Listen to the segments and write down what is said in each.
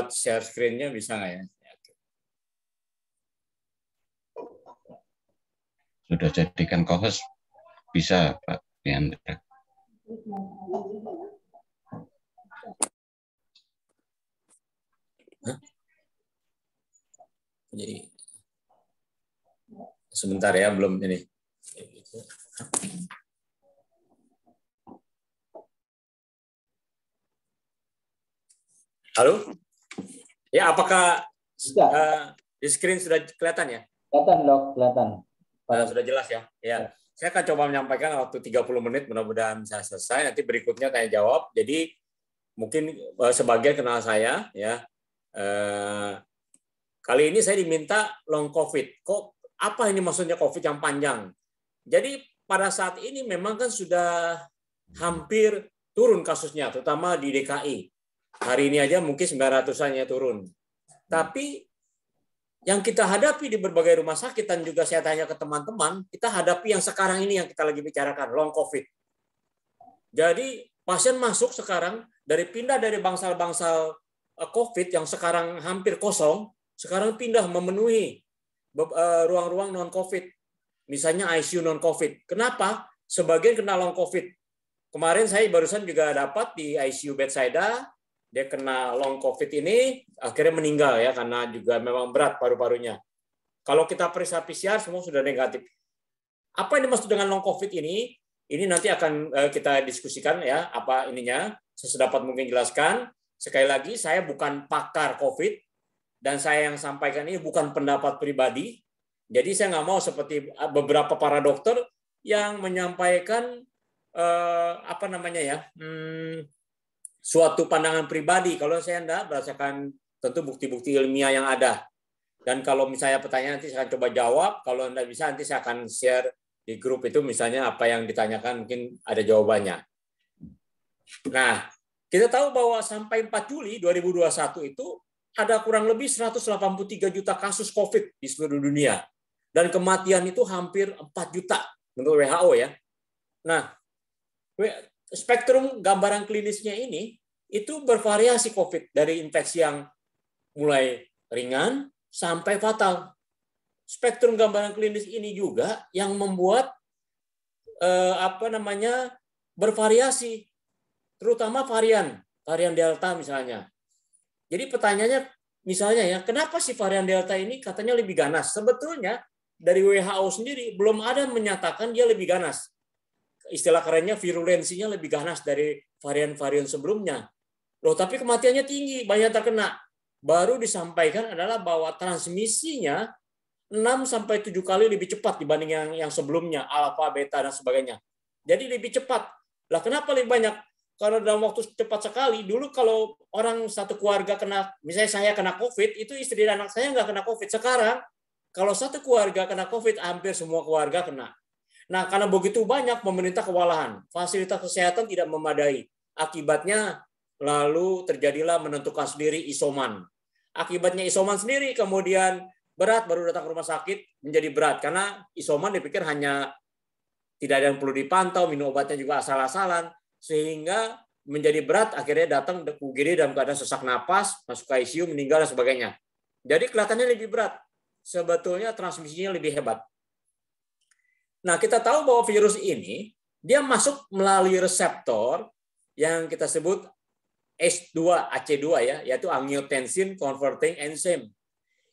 share screen-nya bisa nggak ya? Sudah jadikan co-host bisa Pak Diandra. Jadi sebentar ya, belum ini. Halo? Ya, apakah di screen sudah kelihatan ya? Kelihatan, Dok, kelihatan. Sudah jelas ya? Ya. Saya akan coba menyampaikan waktu 30 menit, mudah-mudahan bisa selesai. Nanti berikutnya tanya jawab. Jadi mungkin sebagian kenal saya ya. Kali ini saya diminta long COVID. Kok apa ini maksudnya COVID yang panjang? Jadi pada saat ini memang kan sudah hampir turun kasusnya, terutama di DKI. Hari ini aja mungkin 900-an ya turun. Tapi yang kita hadapi di berbagai rumah sakit dan juga saya tanya ke teman-teman, kita hadapi yang sekarang ini yang kita lagi bicarakan, long COVID. Jadi pasien masuk sekarang pindah dari bangsal-bangsal COVID yang sekarang hampir kosong, sekarang pindah memenuhi ruang-ruang non-COVID. Misalnya ICU non-COVID. Kenapa? Sebagian kena long COVID. Kemarin saya barusan juga dapat di ICU Bethesda, dia kena long COVID ini, akhirnya meninggal ya, karena juga memang berat paru-parunya. Kalau kita periksa PCR, semua sudah negatif. Apa yang dimaksud dengan long COVID ini? Ini nanti akan kita diskusikan ya, apa ininya. Saya sedapat mungkin jelaskan. Sekali lagi, saya bukan pakar COVID, dan saya yang sampaikan ini bukan pendapat pribadi. Jadi saya nggak mau seperti beberapa para dokter yang menyampaikan suatu pandangan pribadi. Kalau saya enggak, berdasarkan tentu bukti-bukti ilmiah yang ada. Dan kalau misalnya pertanyaan nanti saya akan coba jawab. Kalau enggak bisa nanti saya akan share di grup itu misalnya apa yang ditanyakan mungkin ada jawabannya. Nah, kita tahu bahwa sampai 4 Juli 2021 itu ada kurang lebih 183 juta kasus COVID di seluruh dunia. Dan kematian itu hampir 4 juta menurut WHO ya. Nah, spektrum gambaran klinisnya ini itu bervariasi COVID dari infeksi yang mulai ringan sampai fatal. Spektrum gambaran klinis ini juga yang membuat bervariasi, terutama varian Delta misalnya. Jadi pertanyaannya misalnya ya, kenapa sih varian Delta ini katanya lebih ganas? Sebetulnya dari WHO sendiri belum ada menyatakan dia lebih ganas. Istilah kerennya virulensinya lebih ganas dari varian-varian sebelumnya. Loh, tapi kematiannya tinggi, banyak terkena. Baru disampaikan adalah bahwa transmisinya 6-7 kali lebih cepat dibanding yang sebelumnya, alfa, beta, dan sebagainya. Jadi lebih cepat. Lah kenapa lebih banyak? Karena dalam waktu cepat sekali, dulu kalau orang satu keluarga kena, misalnya saya kena COVID, itu istri dan anak saya nggak kena COVID. Sekarang, kalau satu keluarga kena COVID, hampir semua keluarga kena. Nah, karena begitu banyak, pemerintah kewalahan. Fasilitas kesehatan tidak memadai. Akibatnya, lalu terjadilah menentukan sendiri isoman. Akibatnya isoman sendiri, kemudian berat, baru datang ke rumah sakit, menjadi berat. Karena isoman dipikir hanya tidak ada yang perlu dipantau, minum obatnya juga asal-asalan, sehingga menjadi berat, akhirnya datang ke UGD dalam keadaan sesak napas, masuk ke ICU, meninggal, dan sebagainya. Jadi kelihatannya lebih berat. Sebetulnya transmisinya lebih hebat. Nah, kita tahu bahwa virus ini dia masuk melalui reseptor yang kita sebut AC2 ya, yaitu angiotensin converting enzyme.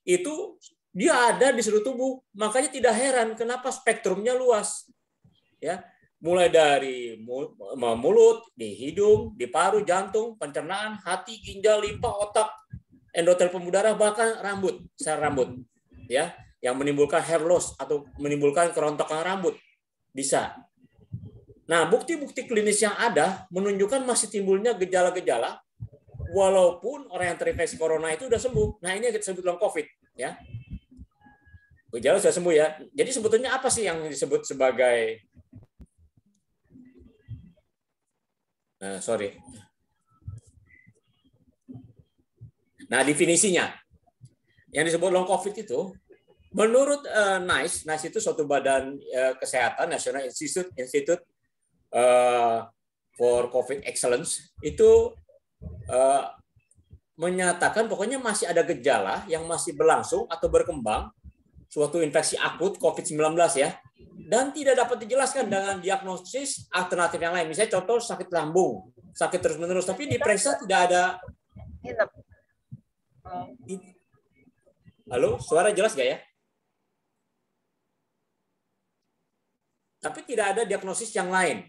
Itu dia ada di seluruh tubuh, makanya tidak heran kenapa spektrumnya luas. Ya, mulai dari mulut, di hidung, di paru, jantung, pencernaan, hati, ginjal, limpa, otak, endotel pembuluh darah, bahkan rambut, sel rambut. Ya, yang menimbulkan hair loss atau menimbulkan kerontokan rambut bisa. Nah, bukti-bukti klinis yang ada menunjukkan masih timbulnya gejala-gejala walaupun orang yang terinfeksi corona itu sudah sembuh. Nah, ini yang kita sebut long COVID, ya. Gejala sudah sembuh ya. Jadi sebetulnya apa sih yang disebut sebagai Nah, definisinya yang disebut long COVID itu menurut NICE itu suatu badan kesehatan National Institute for COVID Excellence itu menyatakan pokoknya masih ada gejala yang masih berlangsung atau berkembang, suatu infeksi akut COVID-19 ya, dan tidak dapat dijelaskan dengan diagnosis alternatif yang lain. Misalnya contoh sakit lambung, sakit terus-menerus, tapi diperiksa tidak ada. Halo, suara jelas gak ya? Tapi tidak ada diagnosis yang lain.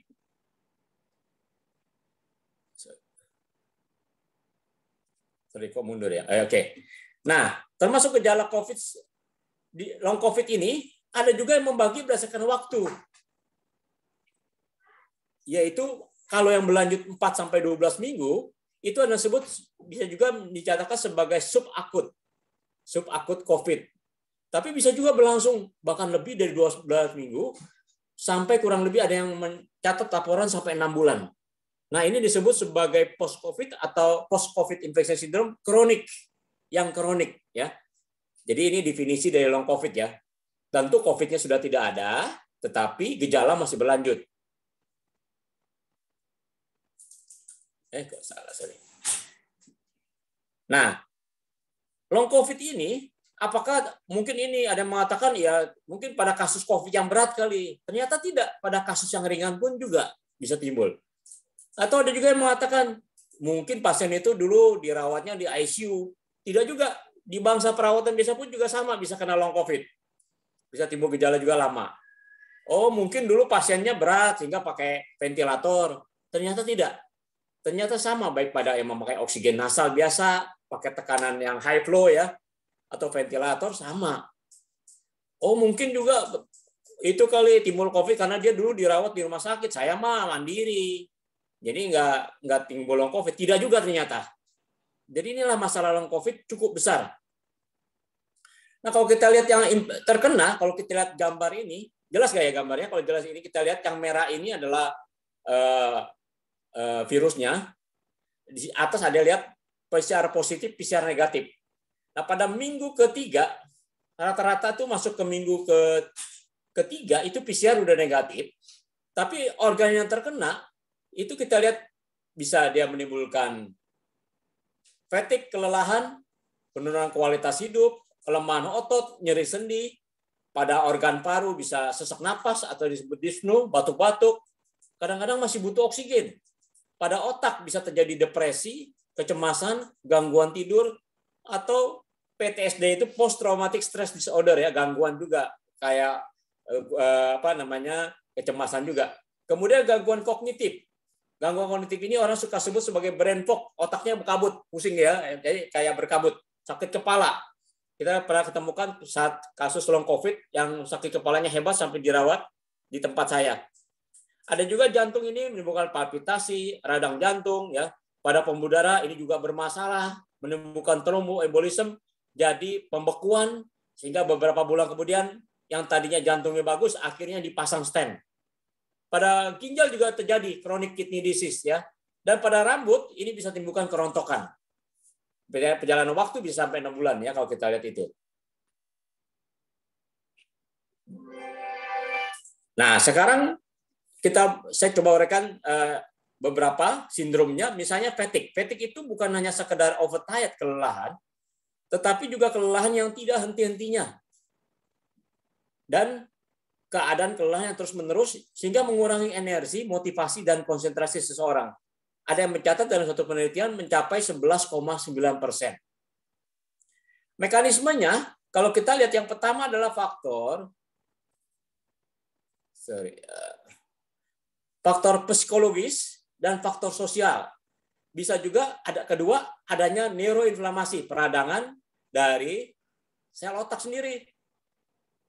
Sorry, kok mundur ya? Oke. Nah, termasuk gejala COVID, di long COVID ini, ada juga yang membagi berdasarkan waktu. Yaitu, kalau yang berlanjut 4-12 minggu, itu ada disebut, bisa juga dicatatkan sebagai subakut. Subakut COVID. Tapi bisa juga berlangsung bahkan lebih dari 12 minggu, sampai kurang lebih ada yang mencatat laporan sampai 6 bulan. Nah, ini disebut sebagai post-COVID atau post-COVID infection syndrome kronik, yang kronik ya. Jadi ini definisi dari long COVID ya. Tentu COVID-nya sudah tidak ada, tetapi gejala masih berlanjut. Kok salah, sorry. Nah, long COVID ini, apakah mungkin ini ada yang mengatakan ya mungkin pada kasus COVID yang berat kali. Ternyata tidak, pada kasus yang ringan pun juga bisa timbul. Atau ada juga yang mengatakan mungkin pasien itu dulu dirawatnya di ICU. Tidak juga, di bangsa perawatan biasa pun juga sama, bisa kena long COVID. Bisa timbul gejala juga lama. Oh, mungkin dulu pasiennya berat sehingga pakai ventilator. Ternyata tidak. Ternyata sama, baik pada yang memakai oksigen nasal biasa, pakai tekanan yang high flow ya, atau ventilator sama. Oh, mungkin juga itu kali timbul COVID karena dia dulu dirawat di rumah sakit. Saya mah mandiri. Jadi nggak timbul long COVID. Tidak juga ternyata. Jadi inilah masalah long COVID cukup besar. Nah, kalau kita lihat yang terkena, kalau kita lihat gambar ini, jelas nggak ya gambarnya? Kalau jelas ini kita lihat yang merah ini adalah virusnya. Di atas ada lihat PCR positif, PCR negatif. Nah, pada minggu ketiga, rata-rata tuh masuk ke minggu ketiga itu PCR udah negatif. Tapi organ yang terkena itu kita lihat bisa dia menimbulkan fatigue, kelelahan, penurunan kualitas hidup, kelemahan otot, nyeri sendi, pada organ paru bisa sesak napas atau disebut dyspnea, batuk-batuk, kadang-kadang masih butuh oksigen. Pada otak bisa terjadi depresi, kecemasan, gangguan tidur, atau PTSD itu post traumatic stress disorder ya, gangguan juga kayak kecemasan juga. Kemudian gangguan kognitif. Gangguan kognitif ini orang suka sebut sebagai brain fog, otaknya berkabut, pusing ya, jadi kayak berkabut, sakit kepala. Kita pernah ketemukan saat kasus long COVID yang sakit kepalanya hebat sampai dirawat di tempat saya. Ada juga jantung ini menimbulkan palpitasi, radang jantung ya. Pada pembuluh darah ini juga bermasalah, menimbulkan tromboembolisme, jadi pembekuan sehingga beberapa bulan kemudian yang tadinya jantungnya bagus akhirnya dipasang stent. Pada ginjal juga terjadi chronic kidney disease ya. Dan pada rambut ini bisa timbulkan kerontokan. Perjalanan waktu bisa sampai 6 bulan ya kalau kita lihat itu. Nah, sekarang saya coba uraikan beberapa sindromnya, misalnya fatigue. Fatigue itu bukan hanya sekedar overtired, kelelahan, tetapi juga kelelahan yang tidak henti-hentinya. Dan keadaan kelelahan yang terus-menerus sehingga mengurangi energi, motivasi, dan konsentrasi seseorang. Ada yang mencatat dalam satu penelitian mencapai 11,9%. Mekanismenya, kalau kita lihat yang pertama adalah faktor psikologis dan faktor sosial. Bisa juga ada kedua adanya neuroinflamasi, peradangan dari sel otak sendiri.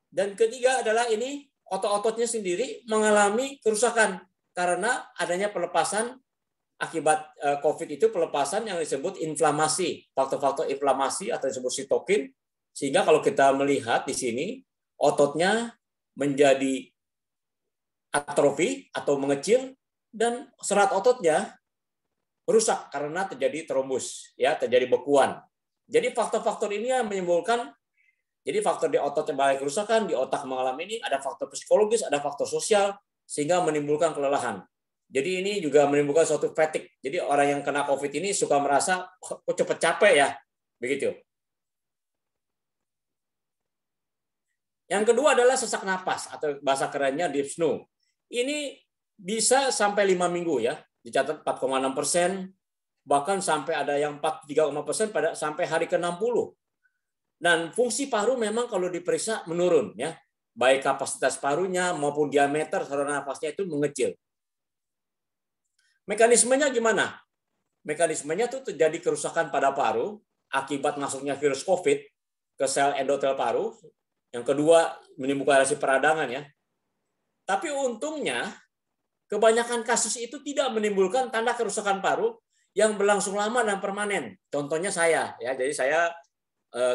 Dan ketiga adalah ini otot-ototnya sendiri mengalami kerusakan karena adanya pelepasan akibat COVID itu, pelepasan yang disebut inflamasi, faktor-faktor inflamasi atau disebut sitokin, sehingga kalau kita melihat di sini ototnya menjadi atrofi atau mengecil dan serat ototnya rusak karena terjadi trombus, ya, terjadi bekuan. Jadi faktor-faktor ini yang menimbulkan, jadi faktor di otot yang banyak kerusakan, di otak mengalami ini, ada faktor psikologis, ada faktor sosial, sehingga menimbulkan kelelahan. Jadi ini juga menimbulkan suatu fatigue. Jadi orang yang kena COVID ini suka merasa kok cepet capek ya, begitu. Yang kedua adalah sesak napas atau bahasa kerennya dyspnea. Ini bisa sampai 5 minggu ya, dicatat 4,6%, bahkan sampai ada yang 43,% pada sampai hari ke-60. Dan fungsi paru memang kalau diperiksa menurun ya, baik kapasitas parunya maupun diameter saluran nafasnya itu mengecil. Mekanismenya gimana? Mekanismenya itu terjadi kerusakan pada paru akibat masuknya virus COVID ke sel endotel paru. Yang kedua, menimbulkan reaksi peradangan ya. Tapi untungnya, kebanyakan kasus itu tidak menimbulkan tanda kerusakan paru yang berlangsung lama dan permanen. Contohnya saya ya. Jadi saya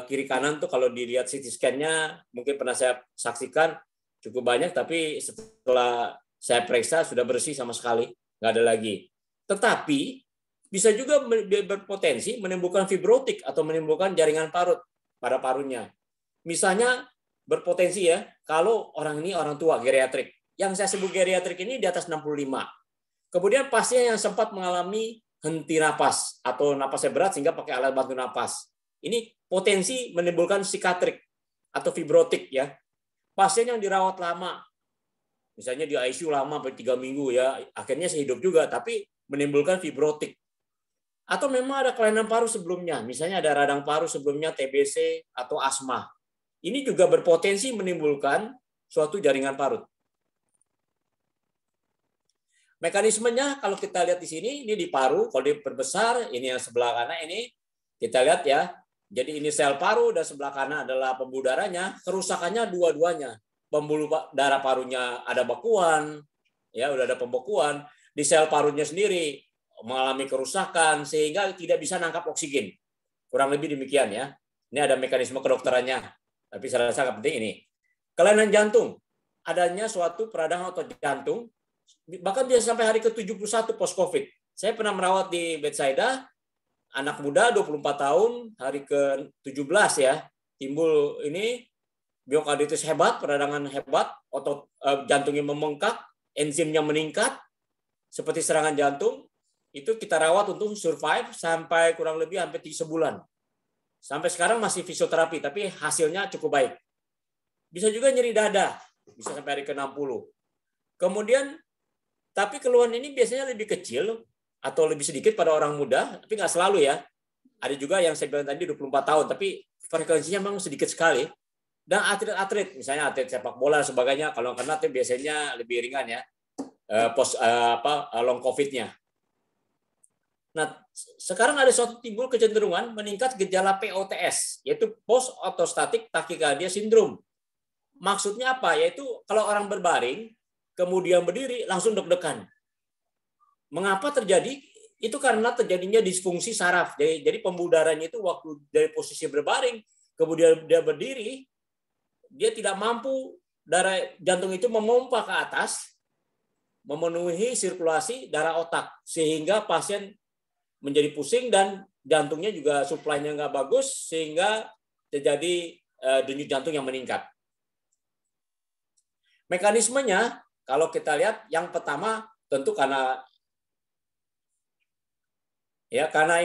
kiri kanan tuh kalau dilihat CT scan-nya mungkin pernah saya saksikan cukup banyak, tapi setelah saya periksa sudah bersih sama sekali. Nggak ada lagi. Tetapi bisa juga berpotensi menimbulkan fibrotik atau menimbulkan jaringan parut pada parunya. Misalnya berpotensi ya, kalau orang ini orang tua geriatrik. Yang saya sebut geriatrik ini di atas 65. Kemudian pasien yang sempat mengalami henti napas atau napasnya berat sehingga pakai alat bantu napas. Ini potensi menimbulkan psikiatrik atau fibrotik ya. Pasien yang dirawat lama, misalnya di ICU lama sampai 3 minggu ya, akhirnya sehidup juga, tapi menimbulkan fibrotik. Atau memang ada kelainan paru sebelumnya, misalnya ada radang paru sebelumnya TBC atau asma. Ini juga berpotensi menimbulkan suatu jaringan parut. Mekanismenya kalau kita lihat di sini, ini di paru, kalau diperbesar, ini yang sebelah kanan ini, kita lihat ya, jadi ini sel paru dan sebelah kanan adalah pembuluh darahnya, kerusakannya dua-duanya. Pembuluh darah parunya ada bekuan, ya udah ada pembekuan. Di sel parunya sendiri mengalami kerusakan sehingga tidak bisa nangkap oksigen. Kurang lebih demikian ya. Ini ada mekanisme kedokterannya. Tapi saya rasa nggak penting ini. Kelainan jantung, adanya suatu peradangan otot jantung, bahkan bisa sampai hari ke-71 post-COVID. Saya pernah merawat di bedside, anak muda 24 tahun, hari ke-17 ya, timbul ini miokarditis hebat, peradangan hebat, otot jantungnya membengkak, enzimnya meningkat, seperti serangan jantung. Itu kita rawat untuk survive sampai kurang lebih hampir 3 bulan. Sampai sekarang masih fisioterapi, tapi hasilnya cukup baik. Bisa juga nyeri dada, bisa sampai hari ke-60. Kemudian, tapi keluhan ini biasanya lebih kecil atau lebih sedikit pada orang muda, tapi nggak selalu ya. Ada juga yang saya bilang tadi 24 tahun, tapi frekuensinya memang sedikit sekali. Dan atlet-atlet, misalnya atlet sepak bola dan sebagainya, kalau kena itu biasanya lebih ringan ya, long COVID-nya. Nah, sekarang ada suatu timbul kecenderungan meningkat gejala POTS, yaitu post orthostatic tachycardia syndrome. Maksudnya apa? Yaitu kalau orang berbaring, kemudian berdiri, langsung deg-degan. Mengapa terjadi? Itu karena terjadinya disfungsi saraf. Jadi pembuluh darahnya itu waktu dari posisi berbaring, kemudian dia berdiri, dia tidak mampu darah jantung itu memompa ke atas, memenuhi sirkulasi darah otak, sehingga pasien menjadi pusing dan jantungnya juga suplainya nggak bagus, sehingga terjadi denyut jantung yang meningkat. Mekanismenya, kalau kita lihat, yang pertama tentu karena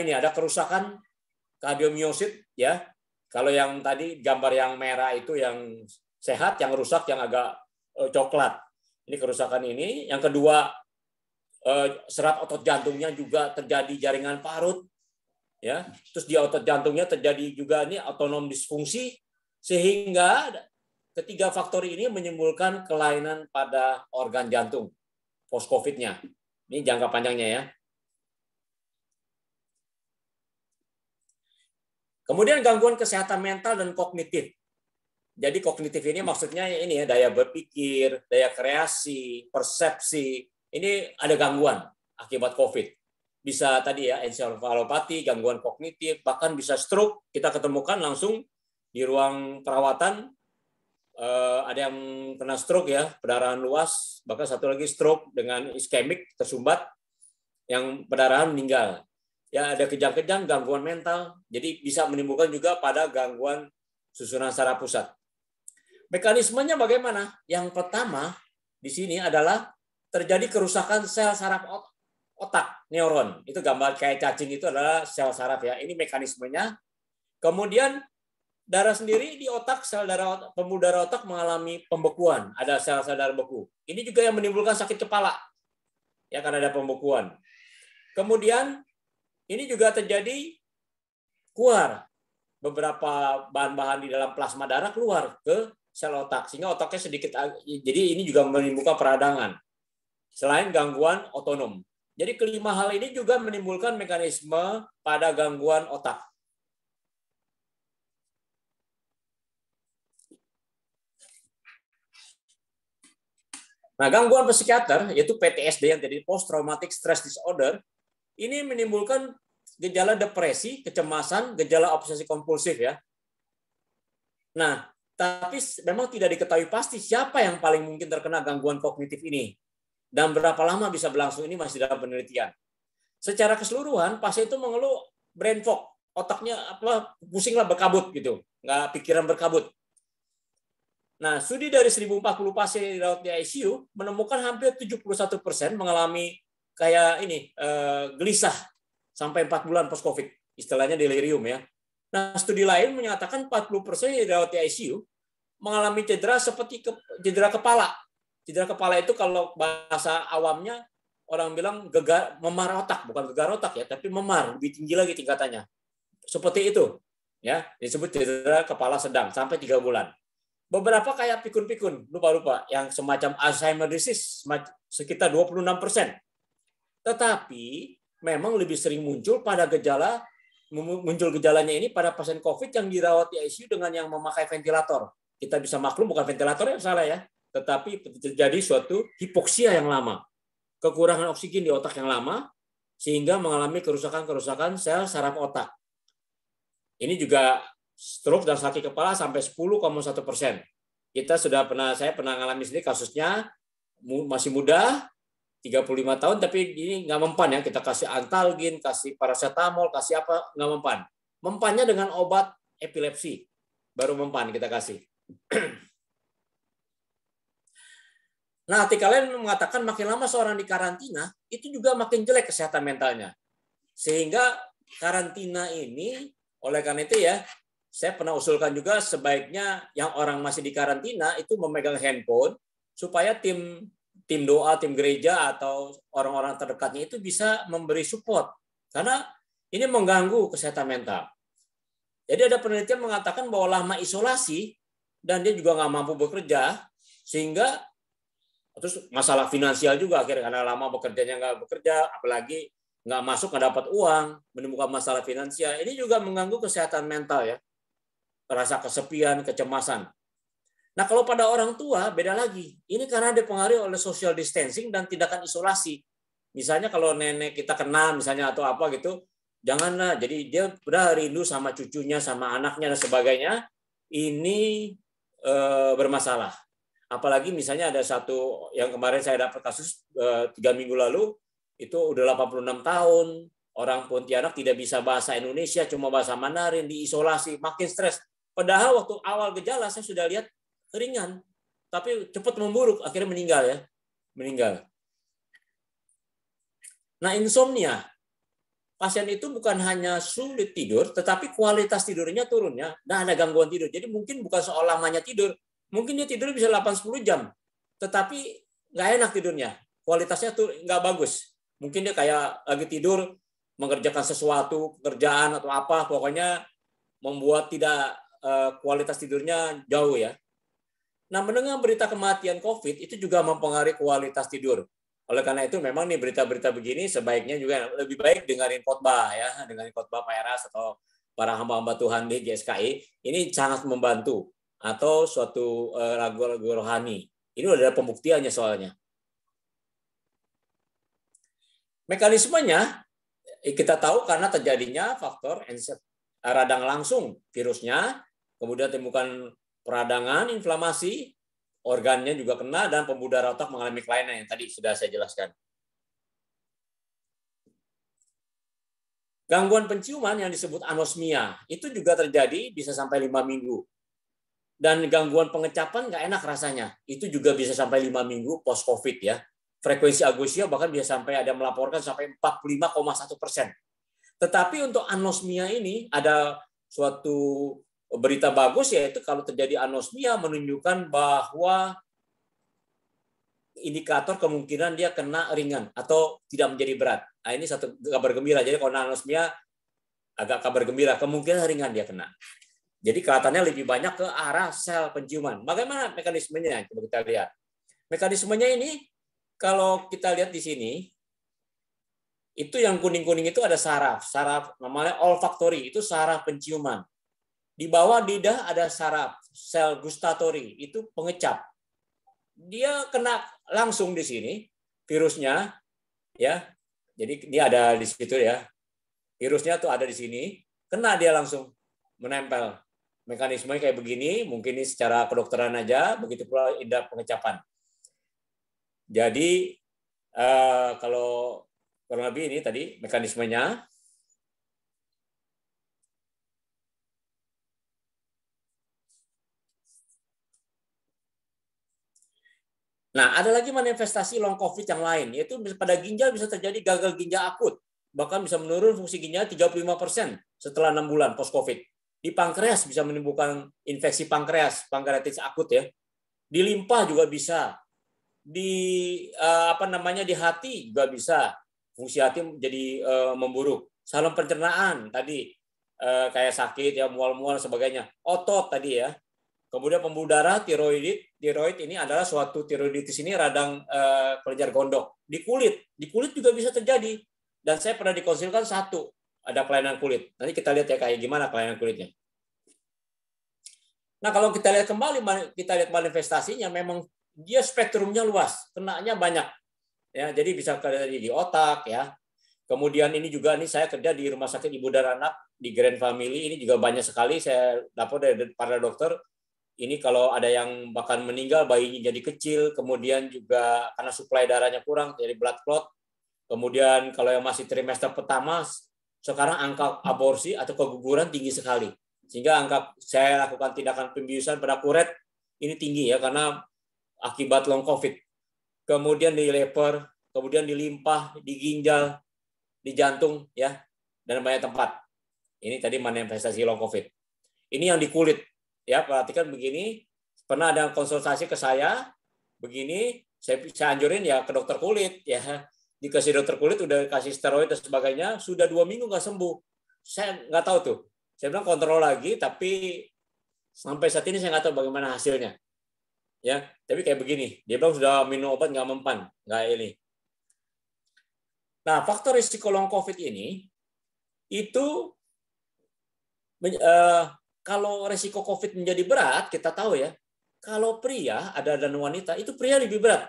ini ada kerusakan kardiomyosit ya. Kalau yang tadi gambar yang merah itu yang sehat, yang rusak yang agak coklat. Ini kerusakan ini. Yang kedua, serat otot jantungnya juga terjadi jaringan parut. Ya. Terus di otot jantungnya terjadi juga ini autonom disfungsi, sehingga ketiga faktor ini menimbulkan kelainan pada organ jantung post COVID-nya. Ini jangka panjangnya ya. Kemudian gangguan kesehatan mental dan kognitif. Jadi kognitif ini maksudnya ini ya, daya berpikir, daya kreasi, persepsi. Ini ada gangguan akibat COVID. Bisa tadi ya encephalopati, gangguan kognitif, bahkan bisa stroke. Kita ketemukan langsung di ruang perawatan. Ada yang kena stroke ya, pendarahan luas, bahkan satu lagi stroke dengan iskemik tersumbat, yang pendarahan meninggal. Ya, ada kejang-kejang, gangguan mental, jadi bisa menimbulkan juga pada gangguan susunan saraf pusat. Mekanismenya bagaimana? Yang pertama di sini adalah terjadi kerusakan sel saraf otak, neuron. Itu gambar kayak cacing itu adalah sel saraf ya. Ini mekanismenya. Kemudian darah sendiri di otak, sel darah pembuluh darah otak mengalami pembekuan. Ada sel-sel darah beku. Ini juga yang menimbulkan sakit kepala. Ya, karena ada pembekuan. Kemudian ini juga terjadi keluar beberapa bahan-bahan di dalam plasma darah keluar ke sel otak sehingga otaknya sedikit, jadi ini juga menimbulkan peradangan selain gangguan otonom. Jadi kelima hal ini juga menimbulkan mekanisme pada gangguan otak. Nah, gangguan psikiater yaitu PTSD yang jadi post traumatic stress disorder ini menimbulkan gejala depresi, kecemasan, gejala obsesi kompulsif ya. Nah, tapi memang tidak diketahui pasti siapa yang paling mungkin terkena gangguan kognitif ini dan berapa lama bisa berlangsung, ini masih dalam penelitian. Secara keseluruhan, pasien itu mengeluh brain fog, otaknya pusing lah, berkabut gitu, nggak pikiran berkabut. Nah, studi dari 1040 pasien yang dirawat di ICU menemukan hampir 71% mengalami kayak ini gelisah sampai 4 bulan post COVID, istilahnya delirium ya. Nah, studi lain menyatakan 40% yang dirawat di ICU mengalami cedera seperti cedera kepala. Cedera kepala itu kalau bahasa awamnya orang bilang memar otak, bukan gegar otak ya, tapi memar, lebih tinggi lagi tingkatannya. Seperti itu, ya, disebut cedera kepala sedang sampai 3 bulan. Beberapa kayak pikun-pikun, lupa-lupa, yang semacam Alzheimer disease sekitar 26%. Tetapi memang lebih sering muncul gejalanya ini pada pasien COVID yang dirawat di ICU dengan yang memakai ventilator. Kita bisa maklum bukan ventilator yang salah ya, tetapi terjadi suatu hipoksia yang lama, kekurangan oksigen di otak yang lama, sehingga mengalami kerusakan sel saraf otak. Ini juga stroke dan sakit kepala sampai 10,1%. Saya pernah mengalami sendiri kasusnya, masih muda, 35 tahun, tapi ini nggak mempan ya. Kita kasih antalgin, kasih paracetamol, kasih apa, nggak mempan. Mempannya dengan obat epilepsi, baru mempan kita kasih. Nah, artikel lain mengatakan makin lama seorang di karantina, itu juga makin jelek kesehatan mentalnya. Sehingga karantina ini, oleh karena itu ya, saya pernah usulkan juga sebaiknya yang orang masih di karantina itu memegang handphone supaya tim doa, tim gereja atau orang-orang terdekatnya itu bisa memberi support. Karena ini mengganggu kesehatan mental. Jadi ada penelitian mengatakan bahwa lama isolasi dan dia juga nggak mampu bekerja, sehingga terus masalah finansial juga akhirnya karena lama bekerjanya nggak bekerja, apalagi nggak masuk nggak dapat uang, menimbulkan masalah finansial. Ini juga mengganggu kesehatan mental ya, rasa kesepian, kecemasan. Nah, kalau pada orang tua beda lagi. Ini karena dipengaruhi oleh social distancing dan tindakan isolasi. Misalnya kalau nenek kita kena misalnya atau apa gitu, janganlah. Jadi dia udah rindu sama cucunya, sama anaknya dan sebagainya. Ini bermasalah. Apalagi misalnya ada satu yang kemarin saya dapat kasus 3 minggu lalu, itu udah 86 tahun, orang Pontianak tidak bisa bahasa Indonesia, cuma bahasa Mandarin, diisolasi, makin stres. Padahal waktu awal gejala saya sudah lihat ringan, tapi cepat memburuk, akhirnya meninggal ya, meninggal. Nah, insomnia, pasien itu bukan hanya sulit tidur, tetapi kualitas tidurnya turunnya, dan ada gangguan tidur. Jadi mungkin bukan soal lamanya tidur, mungkin dia tidur bisa 8-10 jam, tetapi nggak enak tidurnya, kualitasnya tuh nggak bagus. Mungkin dia kayak lagi tidur mengerjakan sesuatu, pekerjaan atau apa, pokoknya membuat tidak kualitas tidurnya jauh ya. Nah, mendengar berita kematian COVID itu juga mempengaruhi kualitas tidur. Oleh karena itu memang nih berita-berita begini sebaiknya juga lebih baik dengerin khotbah ya, dengerin khotbah Pak Eras atau para hamba-hamba Tuhan di GSKI. Ini sangat membantu, atau suatu lagu-lagu rohani. Ini udah ada pembuktiannya soalnya. Mekanismenya kita tahu karena terjadinya faktor radang langsung virusnya, kemudian temukan peradangan, inflamasi, organnya juga kena, dan pembuluh darah otak mengalami kelainan yang tadi sudah saya jelaskan. Gangguan penciuman yang disebut anosmia, itu juga terjadi bisa sampai 5 minggu. Dan gangguan pengecapan nggak enak rasanya, itu juga bisa sampai 5 minggu post-COVID ya. frekuensi agusia bahkan bisa sampai ada melaporkan sampai 45,1%. Tetapi untuk anosmia ini ada suatu berita bagus, yaitu kalau terjadi anosmia menunjukkan bahwa indikator kemungkinan dia kena ringan atau tidak menjadi berat. Nah, ini satu kabar gembira. Jadi kalau anosmia agak kabar gembira, kemungkinan ringan dia kena. Jadi kelihatannya lebih banyak ke arah sel penciuman. Bagaimana mekanismenya? Coba kita lihat. Mekanismenya ini kalau kita lihat di sini, itu yang kuning-kuning itu ada saraf namanya olfaktori, itu saraf penciuman. Di bawah lidah ada saraf sel gustatory, itu pengecap. Dia kena langsung di sini virusnya, ya. Jadi dia ada di situ ya. Virusnya tuh ada di sini, kena dia langsung menempel. Mekanismenya kayak begini, mungkin ini secara kedokteran aja, begitu pula indera pengecapan. Jadi kalau kurang lebih ini tadi mekanismenya. Nah, ada lagi manifestasi long COVID yang lain, yaitu pada ginjal bisa terjadi gagal ginjal akut, bahkan bisa menurun fungsi ginjal 35% setelah 6 bulan post-COVID. Di pankreas bisa menimbulkan infeksi pankreatitis akut ya. Di limpa juga bisa. Di di hati juga bisa. Fungsi hati menjadi memburuk. Saluran pencernaan tadi kayak sakit ya, mual-mual sebagainya. Otot tadi ya. Kemudian pembuluh darah, tiroid ini adalah suatu tiroiditis ini radang kelenjar gondok. Di kulit juga bisa terjadi. Dan saya pernah dikonsulkan satu, ada kelainan kulit. Nanti kita lihat ya kayak gimana kelainan kulitnya. Nah, kalau kita lihat kembali, kita lihat manifestasinya, memang dia spektrumnya luas, kenanya banyak. Ya, jadi bisa terjadi di otak ya. Kemudian ini juga saya kerja di Rumah Sakit Ibu dan Anak di Grand Family, ini juga banyak sekali saya dapat dari para dokter. Ini kalau ada yang bahkan meninggal, bayinya jadi kecil, kemudian juga karena suplai darahnya kurang, jadi blood clot. Kemudian kalau yang masih trimester pertama, sekarang angka aborsi atau keguguran tinggi sekali. Sehingga angka saya lakukan tindakan pembiusan pada kuret ini tinggi ya, karena akibat long COVID. Kemudian di lever, kemudian di limpa, di ginjal, di jantung ya, dan banyak tempat. Ini tadi manifestasi long COVID. Ini yang di kulit. Ya, perhatikan begini, pernah ada konsultasi ke saya, begini, saya anjurin ya ke dokter kulit, ya. Dikasih dokter kulit, udah kasih steroid dan sebagainya, sudah 2 minggu nggak sembuh. Saya nggak tahu tuh. Saya bilang kontrol lagi, tapi sampai saat ini saya nggak tahu bagaimana hasilnya. Ya, tapi kayak begini, dia bilang sudah minum obat nggak mempan, nggak ini. Nah, faktor risiko long COVID ini, itu kalau risiko COVID menjadi berat, kita tahu ya, kalau pria dan wanita, itu pria lebih berat.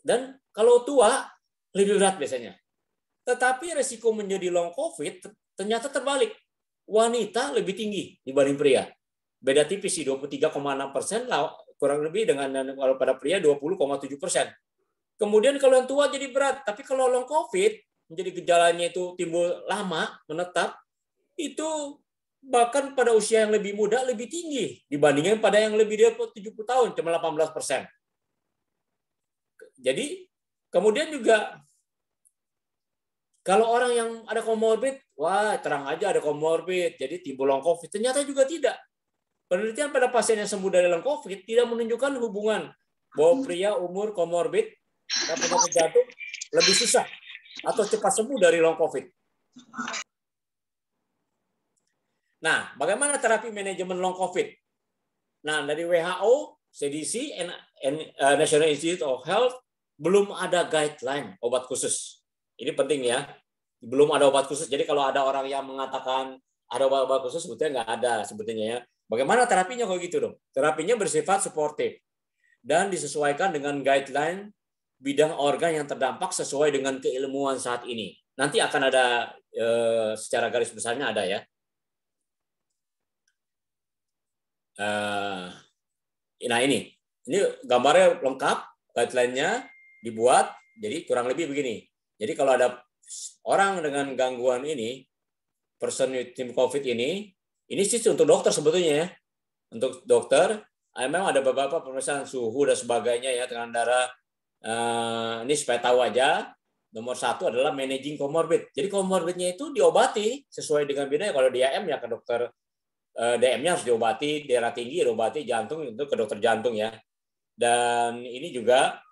Dan kalau tua, lebih berat biasanya. Tetapi risiko menjadi long COVID ternyata terbalik. Wanita lebih tinggi dibanding pria. Beda tipis sih, 23,6%, kurang lebih dengan kalau pada pria 20,7%. Kemudian kalau yang tua jadi berat, tapi kalau long COVID, menjadi gejalanya itu timbul lama, menetap, itu bahkan pada usia yang lebih muda lebih tinggi dibandingkan pada yang lebih dari 70 tahun, cuma 18%. Jadi kemudian juga kalau orang yang ada komorbid, wah terang aja ada komorbid, jadi timbul long COVID. Ternyata juga tidak. Penelitian pada pasien yang sembuh dari long COVID tidak menunjukkan hubungan bahwa pria umur komorbid dan penyakit jantung lebih susah atau cepat sembuh dari long COVID. Nah, bagaimana terapi manajemen long COVID? Nah, dari WHO, CDC, National Institute of Health, belum ada guideline obat khusus. Ini penting ya. Belum ada obat khusus. Jadi kalau ada orang yang mengatakan ada obat khusus, sebetulnya nggak ada sebetulnya ya. Bagaimana terapinya kalau gitu dong? Terapinya bersifat suportif dan disesuaikan dengan guideline bidang organ yang terdampak sesuai dengan keilmuan saat ini. Nanti akan ada secara garis besarnya ada ya. Nah ini gambarnya lengkap, guideline-nya dibuat, jadi kurang lebih begini. Jadi kalau ada orang dengan gangguan ini, person with COVID ini sih untuk dokter sebetulnya ya. Untuk dokter, memang ada beberapa pemeriksaan suhu dan sebagainya ya, tekanan darah, Ini supaya tahu aja. Nomor 1 adalah managing comorbid. Jadi comorbidnya itu diobati sesuai dengan bedanya. Kalau DM ya ke dokter DM-nya harus diobati, darah tinggi diobati, jantung itu ke dokter jantung ya. Dan ini juga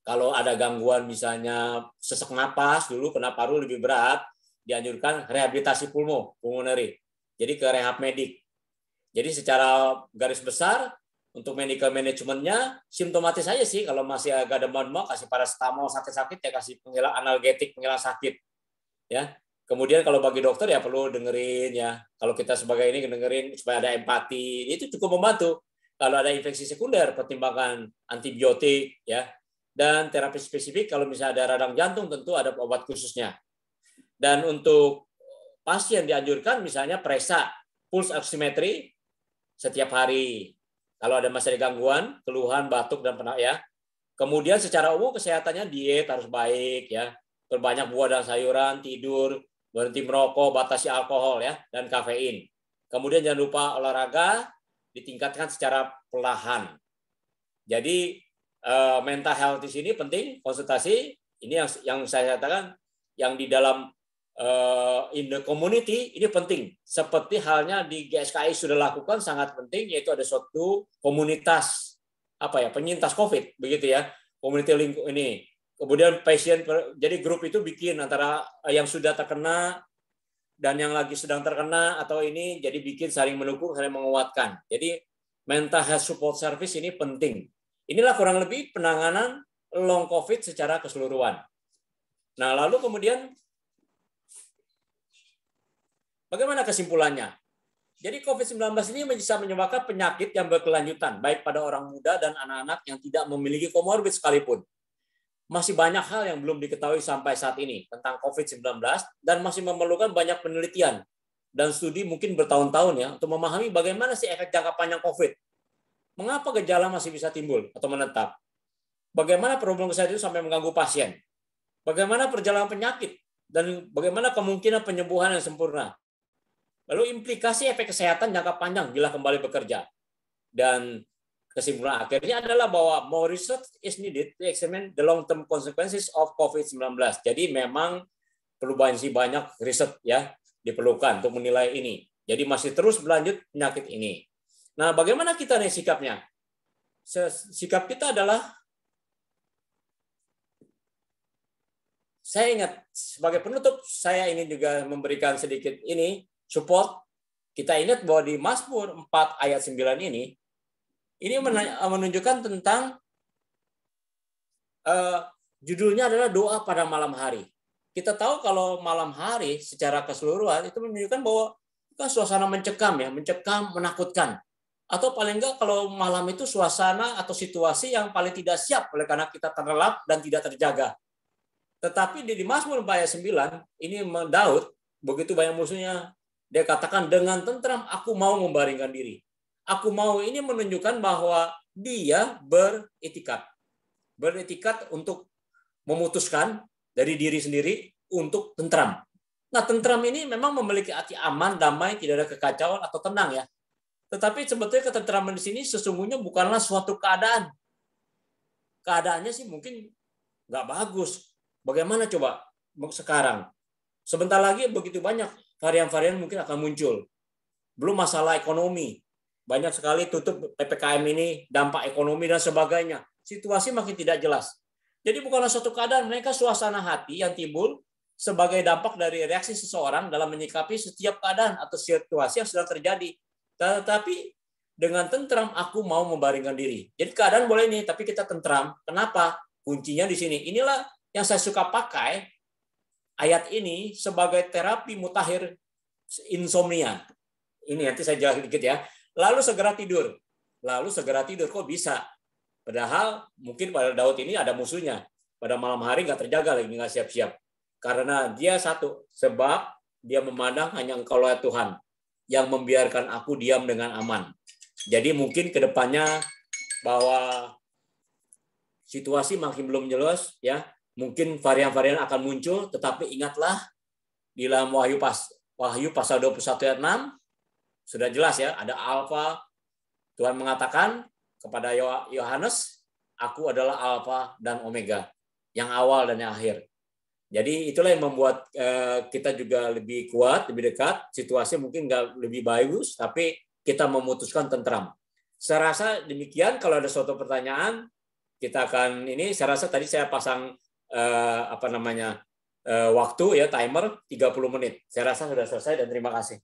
kalau ada gangguan misalnya sesak napas dulu kena paru lebih berat, dianjurkan rehabilitasi pulmoneri. Jadi ke rehab medik. Jadi secara garis besar untuk medical manajemennya simptomatis aja sih, kalau masih agak demam kasih paracetamol, sakit-sakit ya kasih penghilang analgetik, penghilang sakit. Ya. Kemudian kalau bagi dokter ya perlu dengerin ya. Kalau kita sebagai ini dengerin supaya ada empati, itu cukup membantu. Kalau ada infeksi sekunder, pertimbangan antibiotik ya. Dan terapi spesifik kalau misalnya ada radang jantung tentu ada obat khususnya. Dan untuk pasien dianjurkan misalnya periksa pulse oximetry setiap hari. Kalau ada masih ada gangguan, keluhan, batuk dan penak ya. Kemudian secara umum kesehatannya diet harus baik ya. Berbanyak buah dan sayuran, tidur, berhenti merokok, batasi alkohol ya dan kafein. Kemudian jangan lupa olahraga ditingkatkan secara perlahan. Jadi mental health di sini penting, konsultasi ini yang saya katakan yang di dalam in the community ini penting. Seperti halnya di GSKI sudah lakukan sangat penting, yaitu ada suatu komunitas penyintas COVID begitu ya, community link ini. Kemudian pasien, jadi grup itu bikin antara yang sudah terkena dan yang lagi sedang terkena atau ini, jadi bikin saling mendukung, saling menguatkan. Jadi mental health support service ini penting. Inilah kurang lebih penanganan long COVID secara keseluruhan. Nah, lalu kemudian bagaimana kesimpulannya? Jadi COVID-19 ini bisa menyebabkan penyakit yang berkelanjutan, baik pada orang muda dan anak-anak yang tidak memiliki komorbid sekalipun. Masih banyak hal yang belum diketahui sampai saat ini tentang COVID-19 dan masih memerlukan banyak penelitian dan studi mungkin bertahun-tahun ya untuk memahami bagaimana sih efek jangka panjang COVID. Mengapa gejala masih bisa timbul atau menetap? Bagaimana problem kesehatan itu sampai mengganggu pasien? Bagaimana perjalanan penyakit dan bagaimana kemungkinan penyembuhan yang sempurna? Lalu implikasi efek kesehatan jangka panjang bila kembali bekerja. Dan kesimpulan akhirnya adalah bahwa more research is needed to examine the long-term consequences of COVID-19. Jadi memang perlu banyak riset ya diperlukan untuk menilai ini. Jadi masih terus berlanjut penyakit ini. Nah, bagaimana kita nih sikapnya? Sikap kita adalah, saya ingat sebagai penutup, saya ingin juga memberikan sedikit ini support. Kita ingat bahwa di Mazmur 4 ayat 9 ini menunjukkan tentang judulnya adalah doa pada malam hari. Kita tahu kalau malam hari secara keseluruhan itu menunjukkan bahwa kan suasana mencekam ya, mencekam, menakutkan. Atau paling enggak kalau malam itu suasana atau situasi yang paling tidak siap oleh karena kita terlelap dan tidak terjaga. Tetapi di Mazmur 4 ayat 9 ini Daud begitu banyak musuhnya, dia katakan dengan tentram aku mau membaringkan diri. Aku mau ini menunjukkan bahwa dia beretikat untuk memutuskan dari diri sendiri untuk tentram. Nah, tentram ini memang memiliki arti aman, damai, tidak ada kekacauan atau tenang ya. Tetapi sebetulnya ketentraman di sini sesungguhnya bukanlah suatu keadaan. Keadaannya sih mungkin nggak bagus. Bagaimana coba sekarang? Sebentar lagi begitu banyak varian-varian mungkin akan muncul. Belum masalah ekonomi. Banyak sekali tutup PPKM ini, dampak ekonomi dan sebagainya. Situasi makin tidak jelas. Jadi bukanlah suatu keadaan, mereka suasana hati yang timbul sebagai dampak dari reaksi seseorang dalam menyikapi setiap keadaan atau situasi yang sedang terjadi. Tetapi dengan tentram aku mau membaringkan diri. Jadi keadaan boleh nih, tapi kita tentram. Kenapa? Kuncinya di sini. Inilah yang saya suka pakai ayat ini sebagai terapi mutakhir insomnia. Ini nanti saya jelaskan dikit ya. Lalu segera tidur. Kok bisa? Padahal mungkin pada Daud ini ada musuhnya. Pada malam hari nggak terjaga lagi, nggak siap-siap. Karena dia satu, sebab dia memandang hanya Engkau lah Tuhan yang membiarkan aku diam dengan aman. Jadi mungkin ke depannya bahwa situasi makin belum jelas ya, mungkin varian-varian akan muncul, tetapi ingatlah di dalam Wahyu pasal 21 ayat 6 sudah jelas ya, ada alfa. Tuhan mengatakan kepada Yohanes aku adalah alfa dan omega, yang awal dan yang akhir. Jadi itulah yang membuat kita juga lebih kuat, lebih dekat. Situasi mungkin nggak lebih bagus, tapi kita memutuskan tentram. Saya rasa demikian. Kalau ada suatu pertanyaan, kita akan ini. Saya rasa tadi saya pasang waktu ya, timer 30 menit. Saya rasa sudah selesai dan terima kasih.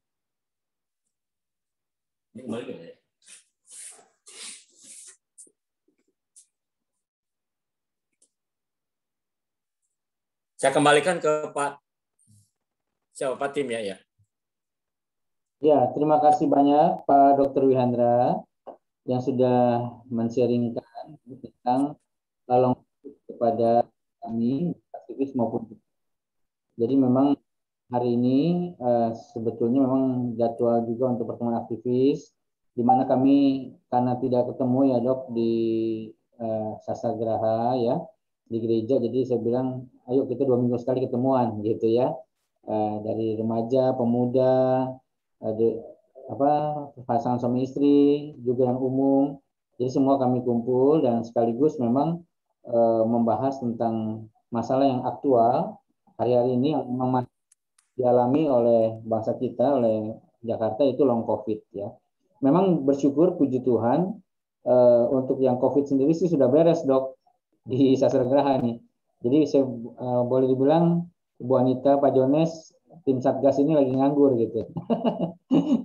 Ini kembali ya. Saya kembalikan ke Pak Tim ya. Ya, terima kasih banyak Pak Dr. Wihandra yang sudah men-sharingkan tentang long kepada kami aktivis maupun. Jadi memang hari ini sebetulnya memang jadwal juga untuk pertemuan aktivis, di mana kami karena tidak ketemu ya Dok di Sasagraha ya, di gereja, jadi saya bilang ayo kita 2 minggu sekali ketemuan gitu ya, dari remaja, pemuda, pasangan suami istri juga yang umum, jadi semua kami kumpul dan sekaligus memang membahas tentang masalah yang aktual hari-hari ini yang memang dialami oleh bangsa kita, oleh Jakarta, itu long COVID ya. Memang bersyukur puji Tuhan untuk yang COVID sendiri sih sudah beres Dok di Sasagraha nih. Jadi saya boleh dibilang Bu Anita, Pak Jones, tim Satgas ini lagi nganggur gitu.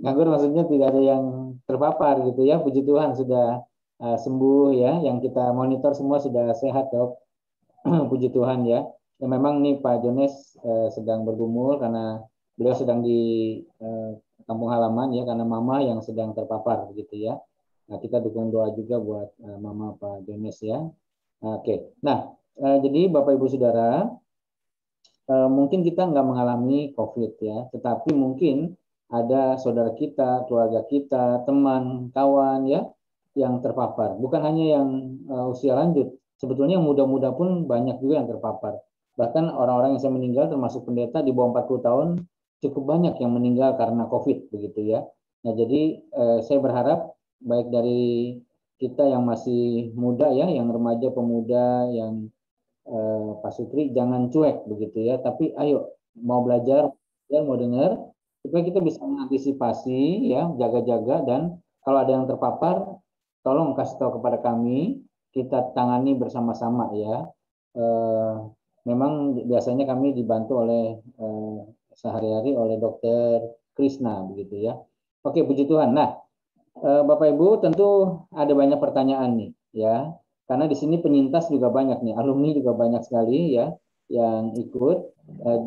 Nganggur maksudnya tidak ada yang terpapar gitu ya. Puji Tuhan sudah sembuh ya. Yang kita monitor semua sudah sehat Dok. Puji Tuhan ya. Ya memang nih Pak Jones sedang bergumul karena beliau sedang di kampung halaman ya, karena mama yang sedang terpapar gitu ya. Nah, kita dukung doa juga buat mama Pak Jones ya. Oke. Nah, jadi Bapak Ibu Saudara, mungkin kita nggak mengalami COVID ya, tetapi mungkin ada saudara kita, keluarga kita, teman, kawan ya yang terpapar. Bukan hanya yang usia lanjut, sebetulnya yang muda-muda pun banyak juga yang terpapar. Bahkan orang-orang yang saya meninggal termasuk pendeta di bawah 40 tahun cukup banyak yang meninggal karena COVID begitu ya. Nah, jadi saya berharap baik dari kita yang masih muda ya, yang remaja, pemuda, yang Pak Sutri jangan cuek begitu ya, tapi ayo mau belajar, ya mau dengar, supaya kita bisa mengantisipasi ya, jaga-jaga, dan kalau ada yang terpapar, tolong kasih tahu kepada kami, kita tangani bersama-sama ya. Memang biasanya kami dibantu oleh sehari-hari oleh Dokter Krisna begitu ya. Oke, puji Tuhan. Nah, Bapak Ibu tentu ada banyak pertanyaan nih ya. Karena di sini penyintas juga banyak nih, alumni juga banyak sekali ya yang ikut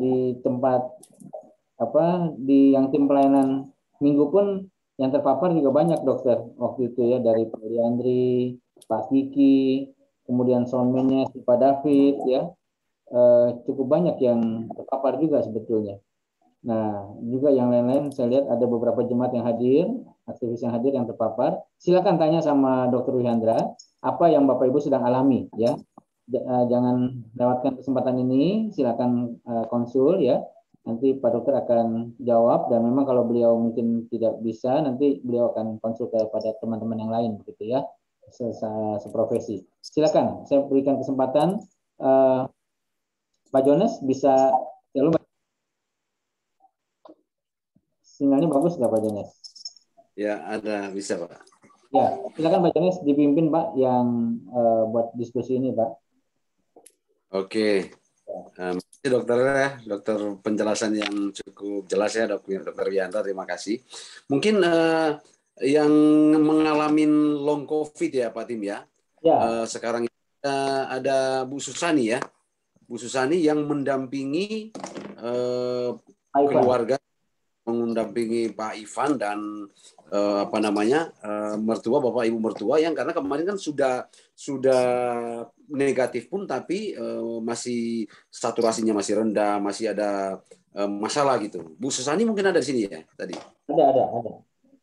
di tempat di yang tim pelayanan minggu pun yang terpapar juga banyak dokter waktu itu ya, dari Pak Andri, Pak Kiki, kemudian soundman-nya Pak David ya, cukup banyak yang terpapar juga sebetulnya. Nah, juga yang lain-lain saya lihat ada beberapa jemaat yang hadir, aktivis yang hadir yang terpapar. Silakan tanya sama Dr. Wihandra apa yang Bapak Ibu sedang alami ya. Jangan lewatkan kesempatan ini, silakan konsul ya. Nanti Pak Dokter akan jawab, dan memang kalau beliau mungkin tidak bisa, nanti beliau akan konsul kepada teman-teman yang lain begitu ya, seprofesi. Silakan, saya berikan kesempatan Pak Jones bisa. Sinyalnya bagus nggak Pak Jones? Ya, ada, bisa Pak. Ya, silakan Pak Jones dipimpin Pak yang buat diskusi ini Pak. Oke. Terima kasih dokter ya, dokter penjelasan yang cukup jelas ya dokter Wihandra, terima kasih. Mungkin yang mengalami long COVID ya Pak Tim ya. Sekarang ada Bu Susani ya. Bu Susani yang mendampingi keluarga, mendampingi Pak Ivan dan mertua, bapak ibu mertua yang karena kemarin kan sudah negatif pun tapi masih saturasinya masih rendah, masih ada masalah gitu. Bu Susani mungkin ada di sini ya tadi. Ada.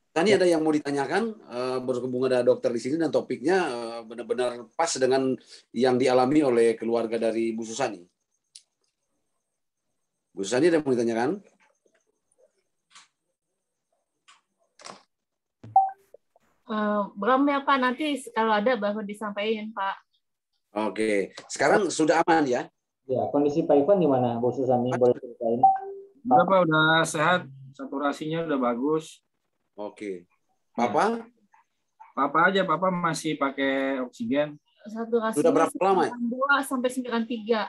Tadi ada yang mau ditanyakan, berhubung ada dokter di sini dan topiknya benar-benar pas dengan yang dialami oleh keluarga dari Bu Susani. Bu Susani ada yang mau ditanyakan? Belum ya Pak, nanti kalau ada baru disampaikan Pak. Oke. Sekarang sudah aman ya? Ya, kondisi Pak Ivan gimana, Bu Susani? Boleh ceritain? Udah Pak, udah sehat, saturasinya udah bagus. Oke. Papa? Papa aja, Papa masih pakai oksigen. Saturasinya Sudah berapa lama ya? 2 sampai 93.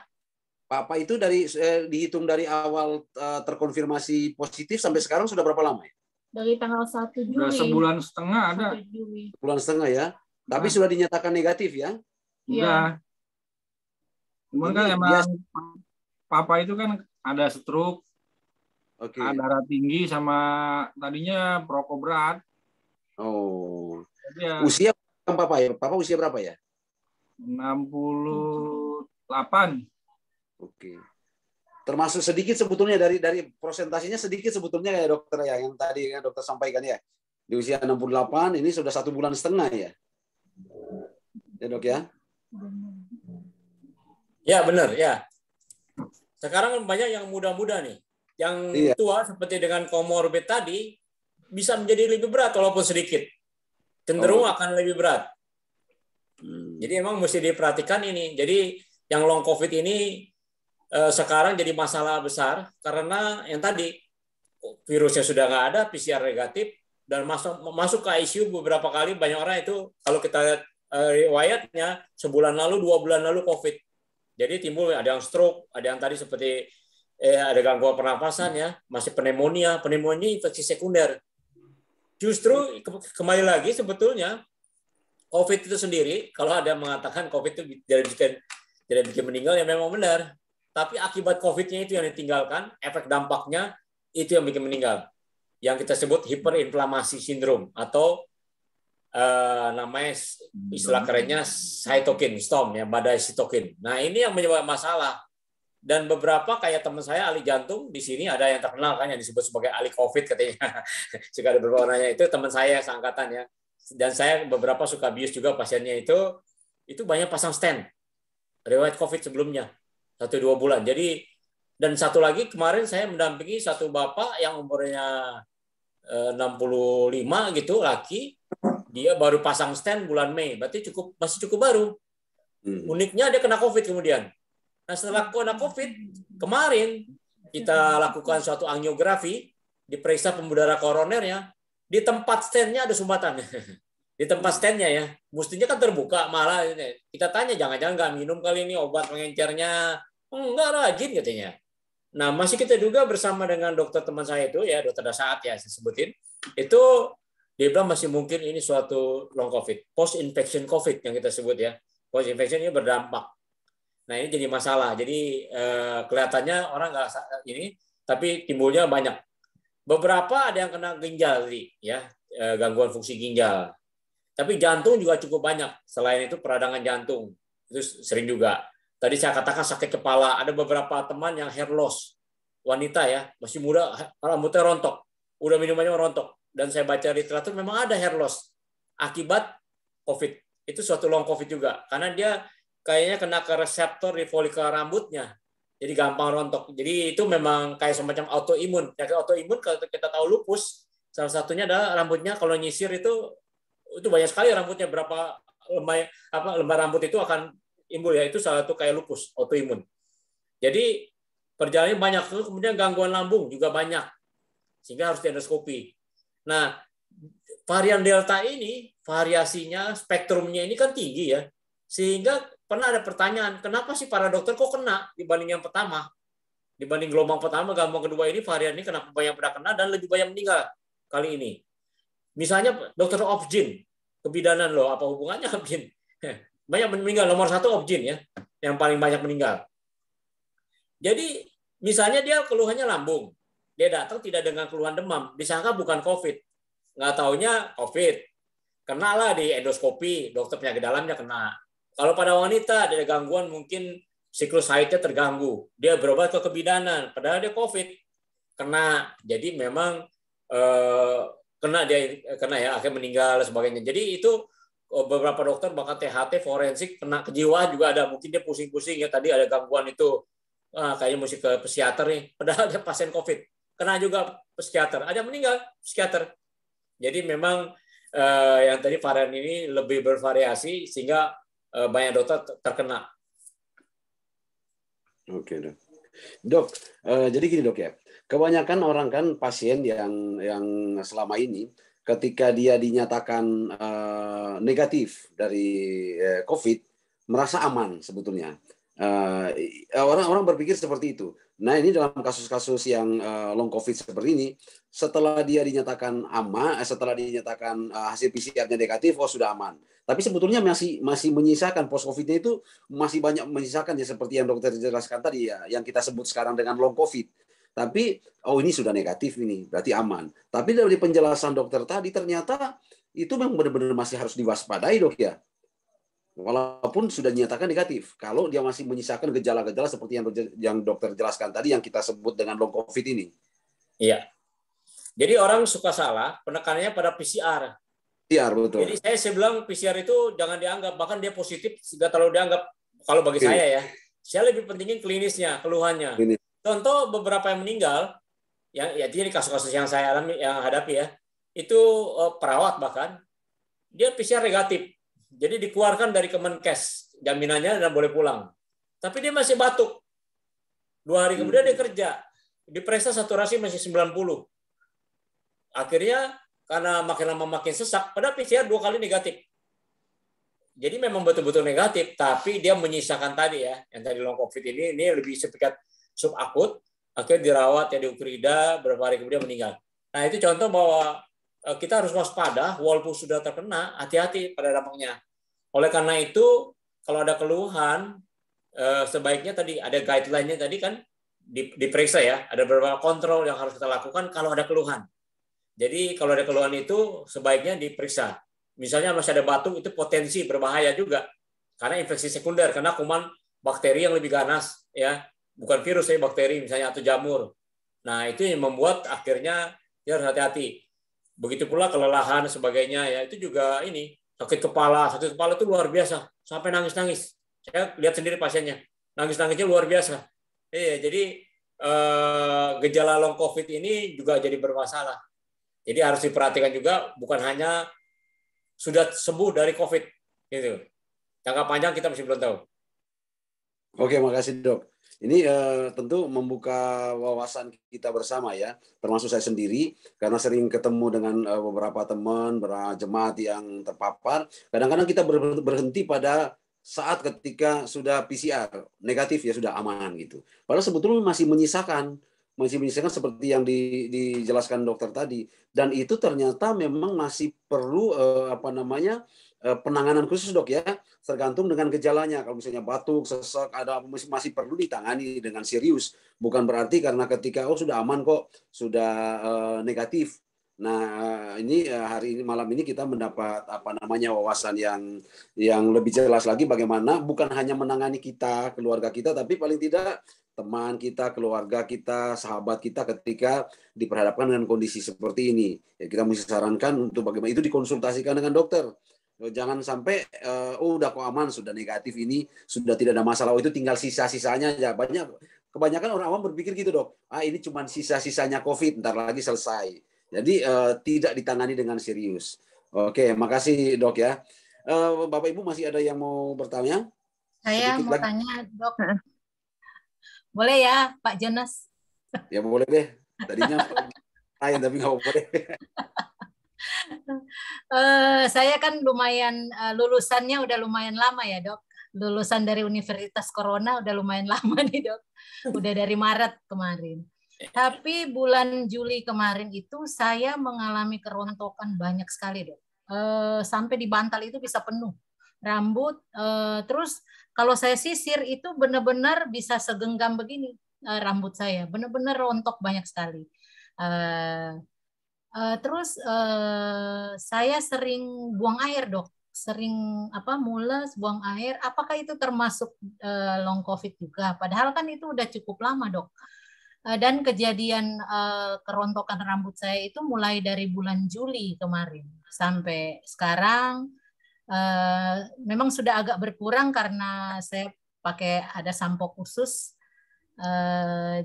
Papa itu dari dihitung dari awal terkonfirmasi positif sampai sekarang sudah berapa lama ya? Dari tanggal 1 Juli. Udah sebulan setengah ada. Sampai Juli. Bulan setengah ya. Tapi Nah. sudah dinyatakan negatif ya? Udah. Cuman kan Ini emang Papa itu kan ada stroke, Oke. ada darah tinggi, sama tadinya perokok berat. Oh. Jadi ya Usia Papa ya? Papa usia berapa ya? 68. Oke. Termasuk sedikit sebetulnya dari prosentasenya sedikit sebetulnya ya dokter ya, yang tadi kan dokter sampaikan ya. Di usia 68 ini sudah 1,5 bulan ya. Ya dok ya. Ya benar ya. Sekarang banyak yang muda-muda nih, yang Iya. tua seperti dengan komorbid tadi bisa menjadi lebih berat walaupun sedikit, cenderung akan lebih berat. Jadi emang mesti diperhatikan ini. Jadi yang long COVID ini sekarang jadi masalah besar karena yang tadi virusnya sudah nggak ada, PCR negatif, dan masuk ke ICU beberapa kali. Banyak orang itu kalau kita lihat riwayatnya sebulan lalu, 2 bulan lalu COVID. Jadi timbul ada yang stroke, ada yang tadi seperti ada gangguan pernapasan ya, masih pneumonia infeksi sekunder. Justru kembali lagi sebetulnya COVID itu sendiri, kalau ada mengatakan COVID itu tidak bikin meninggal, ya memang benar. Tapi akibat COVID-nya itu yang ditinggalkan, efek dampaknya itu yang bikin meninggal. Yang kita sebut hiperinflamasi sindrom atau namanya istilah kerennya cytokine storm ya, badai sitokin. Nah, ini yang menyebabkan masalah. Dan beberapa kayak teman saya ahli jantung di sini ada yang terkenal kan yang disebut sebagai ahli COVID katanya. Jika ada beberapa orangnya itu teman saya seangkatan ya. Dan saya beberapa suka bius juga pasiennya itu banyak pasang stent. Riwayat COVID sebelumnya 1-2 bulan. Jadi dan satu lagi kemarin saya mendampingi satu bapak yang umurnya 65 gitu, laki. Dia baru pasang stent bulan Mei, berarti masih cukup baru. Uniknya dia kena COVID kemudian. Nah, setelah kena COVID, kemarin kita lakukan suatu angiografi, diperiksa pembuluh darah koronernya, di tempat stentnya ada sumbatan. Di tempat stentnya ya, mestinya kan terbuka, malah kita tanya, jangan-jangan nggak minum kali ini obat pengencernya. Enggak, rajin katanya. Nah, masih kita juga bersama dengan dokter teman saya itu, ya dokter Dasaat ya, saya sebutin, itu dia bilang masih mungkin ini suatu long COVID, post infection COVID yang kita sebut ya. Post infection ini berdampak. Nah, ini jadi masalah. Jadi kelihatannya orang nggak ini, tapi timbulnya banyak. Beberapa ada yang kena ginjal tadi, ya, gangguan fungsi ginjal. Tapi jantung juga cukup banyak. Selain itu peradangan jantung itu sering juga. Tadi saya katakan sakit kepala. Ada beberapa teman yang hair loss, wanita ya, masih muda, rambutnya rontok, udah minumannya rontok. Dan saya baca literatur memang ada hair loss akibat COVID. Itu suatu long COVID juga. Karena dia kayaknya kena ke reseptor di folikel rambutnya. Jadi gampang rontok. Jadi itu memang kayak semacam autoimun. Penyakit autoimun kalau kita tahu lupus, salah satunya adalah rambutnya kalau nyisir itu banyak sekali rambutnya, berapa lembar rambut itu akan timbul ya. Itu salah satu kayak lupus, autoimun. Jadi perjalanannya banyak. Kemudian gangguan lambung juga banyak. Sehingga harus diendoskopi. Nah, varian Delta ini variasinya, spektrumnya ini kan tinggi ya. Sehingga pernah ada pertanyaan, kenapa sih para dokter kok kena dibanding yang pertama? Dibanding gelombang pertama, gelombang kedua ini varian ini kenapa banyak pada kena dan lebih banyak meninggal kali ini? Misalnya dokter Opjin, kebidanan loh, apa hubungannya Opjin? Banyak meninggal, nomor 1 Opjin ya, yang paling banyak meninggal. Jadi misalnya dia keluhannya lambung, dia datang tidak dengan keluhan demam, disangka bukan COVID. Nggak taunya COVID. Kenalah di endoskopi, dokter penyakit dalamnya kena. Kalau pada wanita ada gangguan, mungkin siklus haidnya terganggu. Dia berobat ke kebidanan, padahal dia COVID. Kena. Jadi memang kena ya, akhirnya meninggal dan sebagainya. Jadi itu beberapa dokter bahkan THT forensik kena kejiwaan juga ada. Mungkin dia pusing-pusing ya, tadi ada gangguan itu. Kayaknya mesti ke psikiater nih. Padahal dia pasien COVID. Kena juga psikiater. Ada meninggal psikiater. Jadi memang yang tadi varian ini lebih bervariasi sehingga banyak dokter terkena. Oke, Dok. Dok, jadi gini Dok ya, kebanyakan orang kan pasien yang selama ini ketika dia dinyatakan negatif dari COVID merasa aman sebetulnya. Orang-orang berpikir seperti itu. Nah ini dalam kasus-kasus yang long COVID seperti ini, setelah dia dinyatakan aman, setelah dinyatakan hasil PCR-nya negatif, oh sudah aman. Tapi sebetulnya masih menyisakan post COVID-nya itu masih banyak menyisakan ya seperti yang dokter jelaskan tadi ya, yang kita sebut sekarang dengan long COVID. Tapi oh ini sudah negatif ini, berarti aman. Tapi dari penjelasan dokter tadi ternyata itu memang benar-benar masih harus diwaspadai dok ya. Walaupun sudah dinyatakan negatif, kalau dia masih menyisakan gejala-gejala seperti yang dokter jelaskan tadi yang kita sebut dengan long COVID ini. Iya. Jadi orang suka salah penekanannya pada PCR. PCR betul. Jadi saya bilang PCR itu jangan dianggap, bahkan dia positif tidak terlalu dianggap. Kalau bagi saya ya, saya lebih pentingin klinisnya, keluhannya. Klinis. Contoh beberapa yang meninggal, ya jadi kasus-kasus yang saya alami, yang hadapi ya, itu perawat bahkan dia PCR negatif. Jadi dikeluarkan dari Kemenkes, jaminannya dan boleh pulang. Tapi dia masih batuk. 2 hari kemudian dia kerja. Diperiksa saturasi masih 90. Akhirnya karena makin lama makin sesak, padahal PCR 2 kali negatif. Jadi memang betul-betul negatif, tapi dia menyisakan tadi ya, yang tadi long COVID ini lebih sepikat subakut, akhirnya dirawat ya di Ukrida, beberapa hari kemudian meninggal. Nah itu contoh bahwa kita harus waspada, walaupun sudah terkena, hati-hati pada dampaknya. Oleh karena itu, kalau ada keluhan, sebaiknya tadi ada guideline-nya tadi kan diperiksa ya. Ada beberapa kontrol yang harus kita lakukan kalau ada keluhan. Jadi kalau ada keluhan itu sebaiknya diperiksa. Misalnya masih ada batuk, itu potensi berbahaya juga. Karena infeksi sekunder, karena kuman bakteri yang lebih ganas, ya bukan virus ya, bakteri misalnya atau jamur. Nah itu yang membuat akhirnya dia harus hati-hati. Begitu pula kelelahan dan sebagainya ya, itu juga ini sakit kepala itu luar biasa sampai nangis-nangis. Saya lihat sendiri pasiennya, nangis-nangisnya luar biasa. Jadi gejala long COVID ini juga jadi bermasalah. Jadi harus diperhatikan juga, bukan hanya sudah sembuh dari COVID gitu. Jangka panjang kita masih belum tahu. Oke, makasih dok. Ini tentu membuka wawasan kita bersama ya, termasuk saya sendiri, karena sering ketemu dengan beberapa teman, beberapa jemaat yang terpapar. Kadang-kadang kita berhenti pada saat ketika sudah PCR negatif ya sudah aman gitu. Padahal sebetulnya masih menyisakan seperti yang dijelaskan dokter tadi. Dan itu ternyata memang masih perlu penanganan khusus dok ya, tergantung dengan gejalanya. Kalau misalnya batuk, sesak, ada masih perlu ditangani dengan serius. Bukan berarti karena ketika sudah aman kok, sudah negatif. Nah ini hari ini malam ini kita mendapat wawasan yang lebih jelas lagi bagaimana bukan hanya menangani kita, keluarga kita, tapi paling tidak teman kita, keluarga kita, sahabat kita ketika diperhadapkan dengan kondisi seperti ini. Ya, kita mesti sarankan untuk bagaimana itu dikonsultasikan dengan dokter. Jangan sampai udah kok aman, sudah negatif ini, sudah tidak ada masalah, itu tinggal sisa-sisanya aja. Kebanyakan orang awam berpikir gitu dok, ini cuma sisa-sisanya COVID, ntar lagi selesai. Jadi tidak ditangani dengan serius. Oke, makasih dok ya. Bapak Ibu masih ada yang mau bertanya? Saya Sedikit mau lagi. tanya dok, boleh ya Pak Jonas? Ya boleh deh. Tadinya lain tapi nggak boleh. Saya kan lumayan lulusannya udah lumayan lama ya dok. Lulusan dari Universitas Corona udah lumayan lama nih dok. Udah dari Maret kemarin. Tapi bulan Juli kemarin itu saya mengalami kerontokan banyak sekali dok. Sampai di bantal itu bisa penuh rambut. Terus kalau saya sisir itu benar-benar bisa segenggam begini rambut saya. Benar-benar rontok banyak sekali. Terus saya sering buang air dok, sering mules, buang air. Apakah itu termasuk long COVID juga? Padahal kan itu udah cukup lama dok. Dan kejadian kerontokan rambut saya itu mulai dari bulan Juli kemarin sampai sekarang. Memang sudah agak berkurang karena saya pakai ada sampo khusus.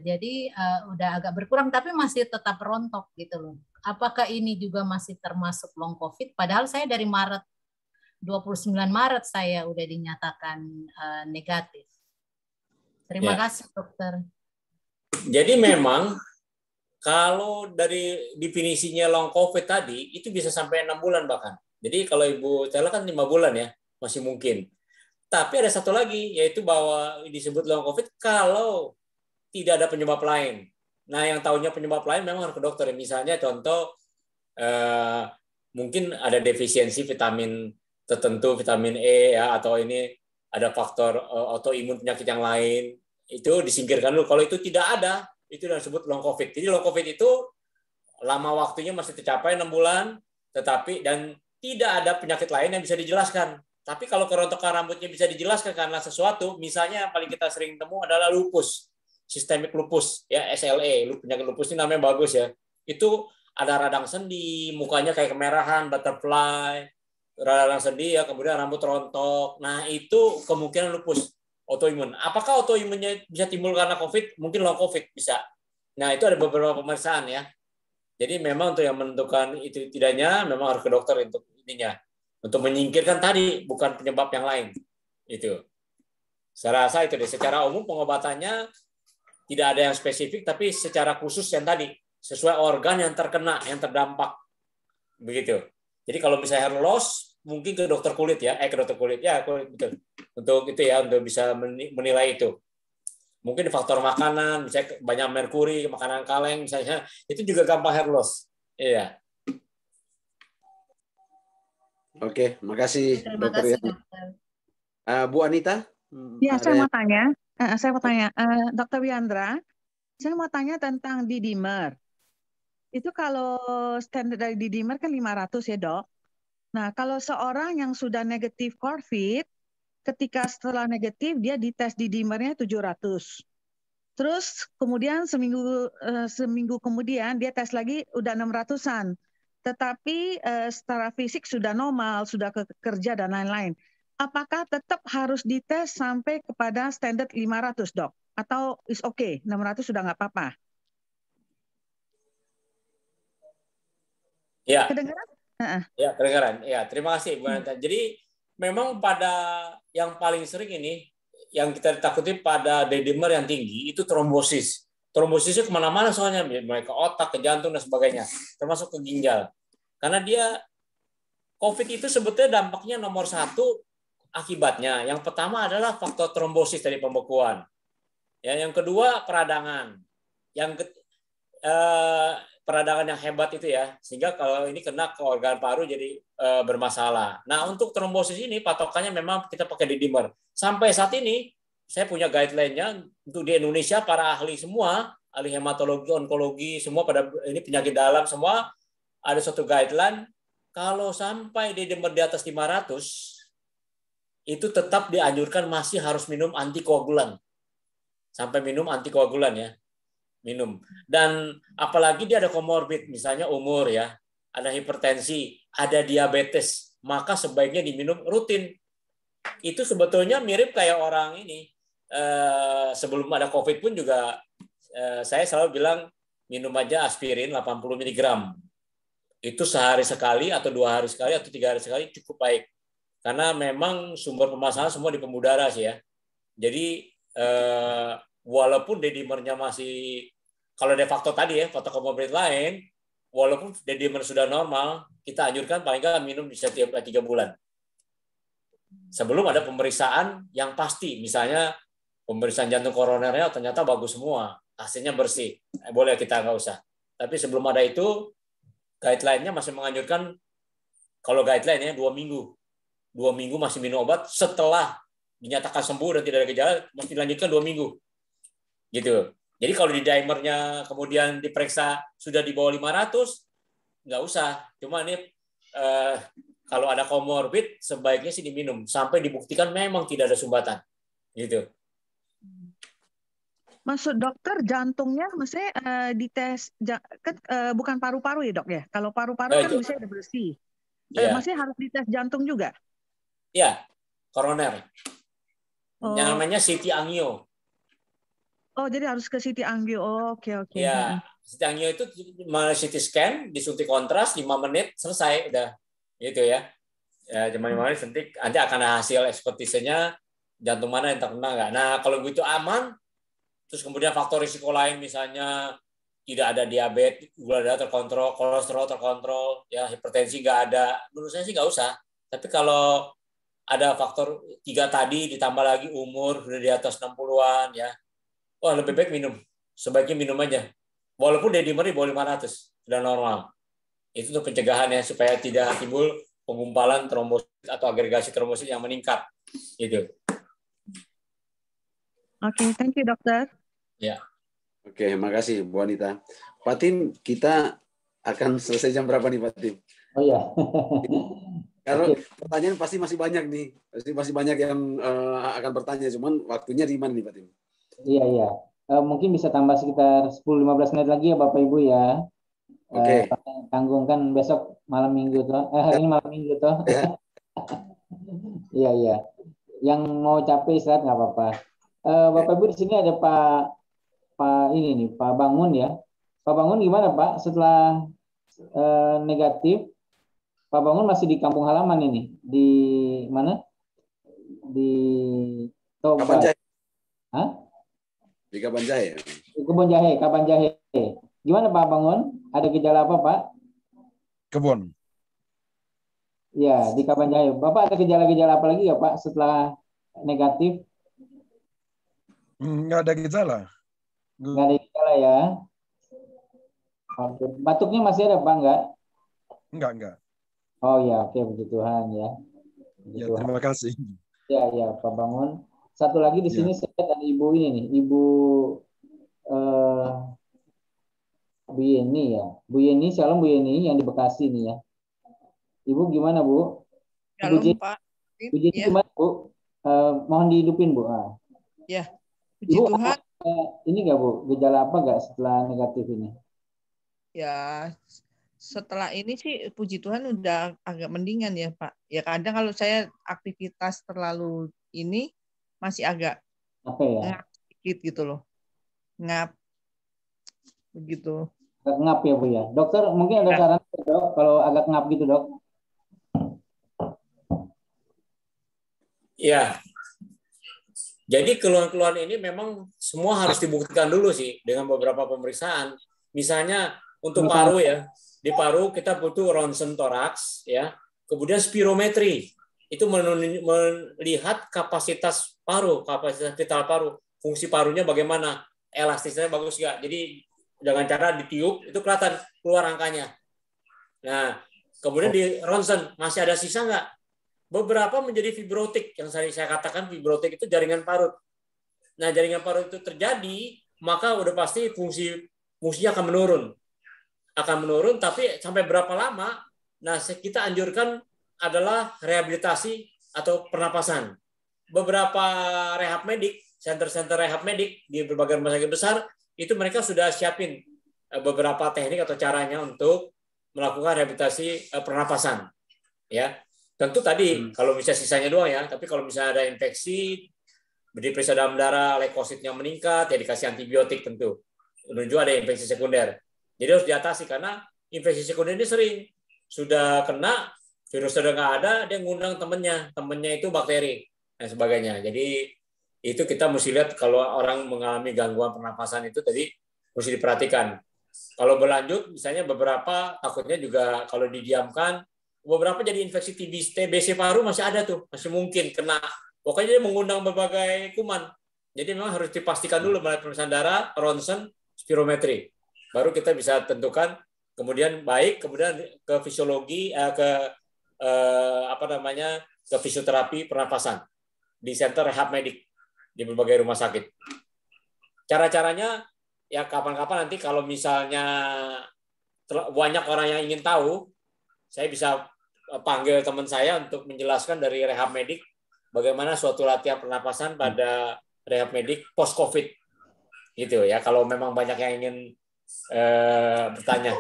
Jadi udah agak berkurang tapi masih tetap rontok gitu loh. Apakah ini juga masih termasuk long COVID? Padahal saya dari Maret 29 Maret saya udah dinyatakan negatif. Terima Ya. kasih dokter. Jadi memang kalau dari definisinya long COVID tadi, itu bisa sampai 6 bulan bahkan. Jadi kalau Ibu Stella kan 5 bulan ya, masih mungkin. Tapi ada satu lagi, yaitu bahwa disebut long COVID kalau tidak ada penyebab lain. Nah, yang tahunya penyebab lain memang harus ke dokter. Misalnya contoh, mungkin ada defisiensi vitamin tertentu, vitamin E, ya, atau ini ada faktor autoimun penyakit yang lain. Itu disingkirkan dulu. Kalau itu tidak ada, itu disebut long COVID. Jadi long COVID itu lama waktunya masih tercapai 6 bulan, tetapi dan tidak ada penyakit lain yang bisa dijelaskan. Tapi kalau kerontokan rambutnya bisa dijelaskan karena sesuatu, misalnya yang paling kita sering temu adalah lupus, systemic lupus, ya SLE, penyakit lupus ini namanya bagus ya. Itu ada radang sendi, mukanya kayak kemerahan, butterfly, radang sendi ya, kemudian rambut rontok. Nah itu kemungkinan lupus autoimun. Apakah autoimunnya bisa timbul karena COVID? Mungkin long COVID bisa. Nah, itu ada beberapa pemeriksaan ya. Jadi memang untuk yang menentukan itu tidaknya memang harus ke dokter untuk ininya. Untuk menyingkirkan tadi bukan penyebab yang lain. Itu. Saya rasa itu deh. Secara umum pengobatannya tidak ada yang spesifik, tapi secara khusus yang tadi sesuai organ yang terkena, yang terdampak. Begitu. Jadi kalau misalnya hair loss, mungkin ke dokter kulit ya, ke dokter kulit ya, kulit betul. Untuk itu ya, untuk bisa menilai itu. Mungkin faktor makanan, misalnya banyak merkuri, makanan kaleng misalnya, itu juga gampang hair loss. Iya. Oke, makasih Terima dokter. kasih dokter. Bu Anita? Ya, ada saya yang- mau tanya. Dokter Wiandra, saya mau tanya tentang D-dimer. Itu kalau standar dari D-dimer kan 500 ya, Dok. Nah, kalau seorang yang sudah negatif COVID, ketika setelah negatif dia dites D-dimernya 700. Terus kemudian seminggu kemudian dia tes lagi udah 600-an. Tetapi secara fisik sudah normal, sudah kerja dan lain-lain. Apakah tetap harus dites sampai kepada standar 500, Dok? Atau is okay, 600 sudah nggak apa-apa? Ya. Kedengaran? Ya, kedengaran. Ya, terima kasih Bu Anita. Jadi memang pada yang paling sering ini, yang kita takuti pada D-dimer yang tinggi, itu trombosis. Trombosisnya kemana-mana soalnya, mulai ke otak, ke jantung, dan sebagainya. Termasuk ke ginjal. Karena dia, COVID itu sebetulnya dampaknya nomor 1 akibatnya. Yang pertama adalah faktor trombosis dari pembekuan. Ya, yang kedua, peradangan. Peradangan yang hebat itu ya, sehingga kalau ini kena ke organ paru jadi bermasalah. Nah, untuk trombosis ini patokannya memang kita pakai D-dimer. Sampai saat ini saya punya guideline-nya untuk di Indonesia, para ahli semua, ahli hematologi, onkologi, semua pada ini penyakit dalam semua ada suatu guideline, kalau sampai D-dimer di atas 500 itu tetap dianjurkan masih harus minum antikoagulan. Sampai minum antikoagulan ya. Minum. Dan apalagi dia ada komorbid, misalnya umur ya, ada hipertensi, ada diabetes, maka sebaiknya diminum rutin. Itu sebetulnya mirip kayak orang ini, sebelum ada COVID pun juga saya selalu bilang minum aja aspirin 80 mg. Itu sehari sekali atau 2 hari sekali atau 3 hari sekali cukup baik. Karena memang sumber permasalahan semua di pembuluh darah sih ya. Jadi walaupun D-dimernya masih, kalau ada faktor tadi ya, faktor komorbid lain, walaupun D-dimer sudah normal, kita anjurkan paling nggak minum bisa tiap 3 bulan. Sebelum ada pemeriksaan yang pasti, misalnya pemeriksaan jantung koronernya ternyata bagus semua, hasilnya bersih, boleh kita nggak usah. Tapi sebelum ada itu, guideline-nya masih menganjurkan, kalau guideline-nya 2 minggu. 2 minggu masih minum obat, setelah dinyatakan sembuh dan tidak ada gejala, mesti dilanjutkan 2 minggu. Gitu. Jadi kalau di dimernya kemudian diperiksa sudah di bawah 500, nggak usah. Cuma ini kalau ada komorbid sebaiknya sih diminum sampai dibuktikan memang tidak ada sumbatan. Gitu. Maksud dokter jantungnya maksudnya dites bukan paru-paru ya, Dok ya? Kalau paru-paru kan bisa udah bersih. Ya. Maksudnya harus dites jantung juga? Iya, koroner. Yang namanya CT angio. Oh, jadi harus ke CT angio. Oh, oke. Ya, CT angio itu CT scan, disuntik kontras 5 menit, selesai udah. Gitu ya. Ya, cuman suntik nanti akan ada hasil ekspertisenya jantung mana yang terkena nggak. Nah, kalau begitu aman, terus kemudian faktor risiko lain misalnya tidak ada diabetes, gula darah terkontrol, kolesterol terkontrol, ya hipertensi nggak ada. Menurut saya sih nggak usah. Tapi kalau ada faktor 3 tadi ditambah lagi umur sudah di atas 60-an ya, wah lebih baik minum. Sebaiknya minum aja. Walaupun D-dimer di bawah 500 sudah normal. Itu untuk pencegahannya supaya tidak timbul penggumpalan trombosit atau agregasi trombosit yang meningkat. Gitu. Oke, thank you dokter. Ya. Oke, makasih Bu Anita. Pak Tim, kita akan selesai jam berapa nih Pak Tim? Oh ya. Kalau pertanyaan pasti masih banyak nih, pasti masih banyak yang akan bertanya, cuman waktunya di mana nih Pak Tim? Iya. Mungkin bisa tambah sekitar 10-15 menit lagi ya Bapak Ibu ya. Oke. Tanggung kan besok malam minggu tuh. Hari ini malam minggu tuh. Iya. Yang mau capek istirahat nggak apa-apa. Bapak Ibu di sini ada Pak ini nih, Pak Bangun ya. Pak Bangun gimana Pak? Setelah negatif, Pak Bangun masih di kampung halaman ini. Di mana? Di Toba. Kabanjahe. Hah? Di Kabanjahe. Di Kebon Jahe, Kabanjahe. Gimana Pak Bangun? Ada gejala apa Pak? Kebon. Ya, di Kabanjahe. Bapak ada gejala-gejala apa lagi ya Pak setelah negatif? Nggak ada gejala. Nggak ada gejala ya. Oke. Batuknya masih ada Pak? Enggak. Oh ya, oke, puji Tuhan ya. Puji Ya, Tuhan. terima kasih. Ya, Pak Bangun. Satu lagi di sini saya lihat ada ibu ini nih, Ibu Bu Yeni ya. Bu Yeni, shalom Bu Yeni yang di Bekasi nih ya. Ibu gimana Bu? Shalom Ibu Pak. Bu Yeni Ya. gimana Bu? Mohon dihidupin Bu. Ya, puji Ibu, Tuhan. ini nggak Bu, gejala apa nggak setelah negatif ini? Ya, setelah ini sih puji Tuhan udah agak mendingan ya Pak. Ya kadang kalau saya aktivitas terlalu ini masih agak Apa ya? ngap sedikit gitu loh. Ngap. Begitu. Agak ngap ya Bu ya. Dokter mungkin ada saran Dok kalau agak ngap gitu Dok? Ya. Jadi keluhan-keluhan ini memang semua harus dibuktikan dulu sih dengan beberapa pemeriksaan. Misalnya untuk paru ya, di paru kita butuh ronsen toraks ya, kemudian spirometri itu melihat kapasitas paru, kapasitas vital paru, fungsi parunya bagaimana, elastisnya bagus nggak. Jadi dengan cara ditiup itu kelihatan keluar angkanya. Nah, kemudian di ronsen masih ada sisa nggak? Beberapa menjadi fibrotik, yang saya katakan fibrotik itu jaringan parut. Nah, jaringan parut itu terjadi, maka udah pasti fungsinya akan menurun, tapi sampai berapa lama? Nah, kita anjurkan adalah rehabilitasi atau pernapasan. Beberapa rehab medik, center-center rehab medik di berbagai rumah sakit besar, itu mereka sudah siapin beberapa teknik atau caranya untuk melakukan rehabilitasi pernapasan. Ya. Tentu tadi kalau bisa sisanya doang ya, tapi kalau misalnya ada infeksi, diperiksa dalam darah, leukositnya meningkat, ya dikasih antibiotik tentu. Menunjuk ada infeksi sekunder. Jadi harus diatasi karena infeksi sekunder ini sering sudah kena, virus sudah nggak ada, dia ngundang temennya itu bakteri dan sebagainya. Jadi itu kita mesti lihat kalau orang mengalami gangguan pernapasan itu tadi mesti diperhatikan. Kalau berlanjut, misalnya beberapa takutnya juga kalau didiamkan, beberapa jadi infeksi TBC paru masih ada tuh, masih mungkin kena. Pokoknya dia mengundang berbagai kuman. Jadi memang harus dipastikan dulu melalui pemeriksaan darah, ronsen, spirometri. Baru kita bisa tentukan kemudian baik, kemudian ke fisiologi, ke fisioterapi pernapasan di center rehab medik di berbagai rumah sakit. Cara-caranya ya kapan-kapan nanti kalau misalnya banyak orang yang ingin tahu, saya bisa panggil teman saya untuk menjelaskan dari rehab medik bagaimana suatu latihan pernapasan pada rehab medik post COVID gitu ya. Kalau memang banyak yang ingin bertanya.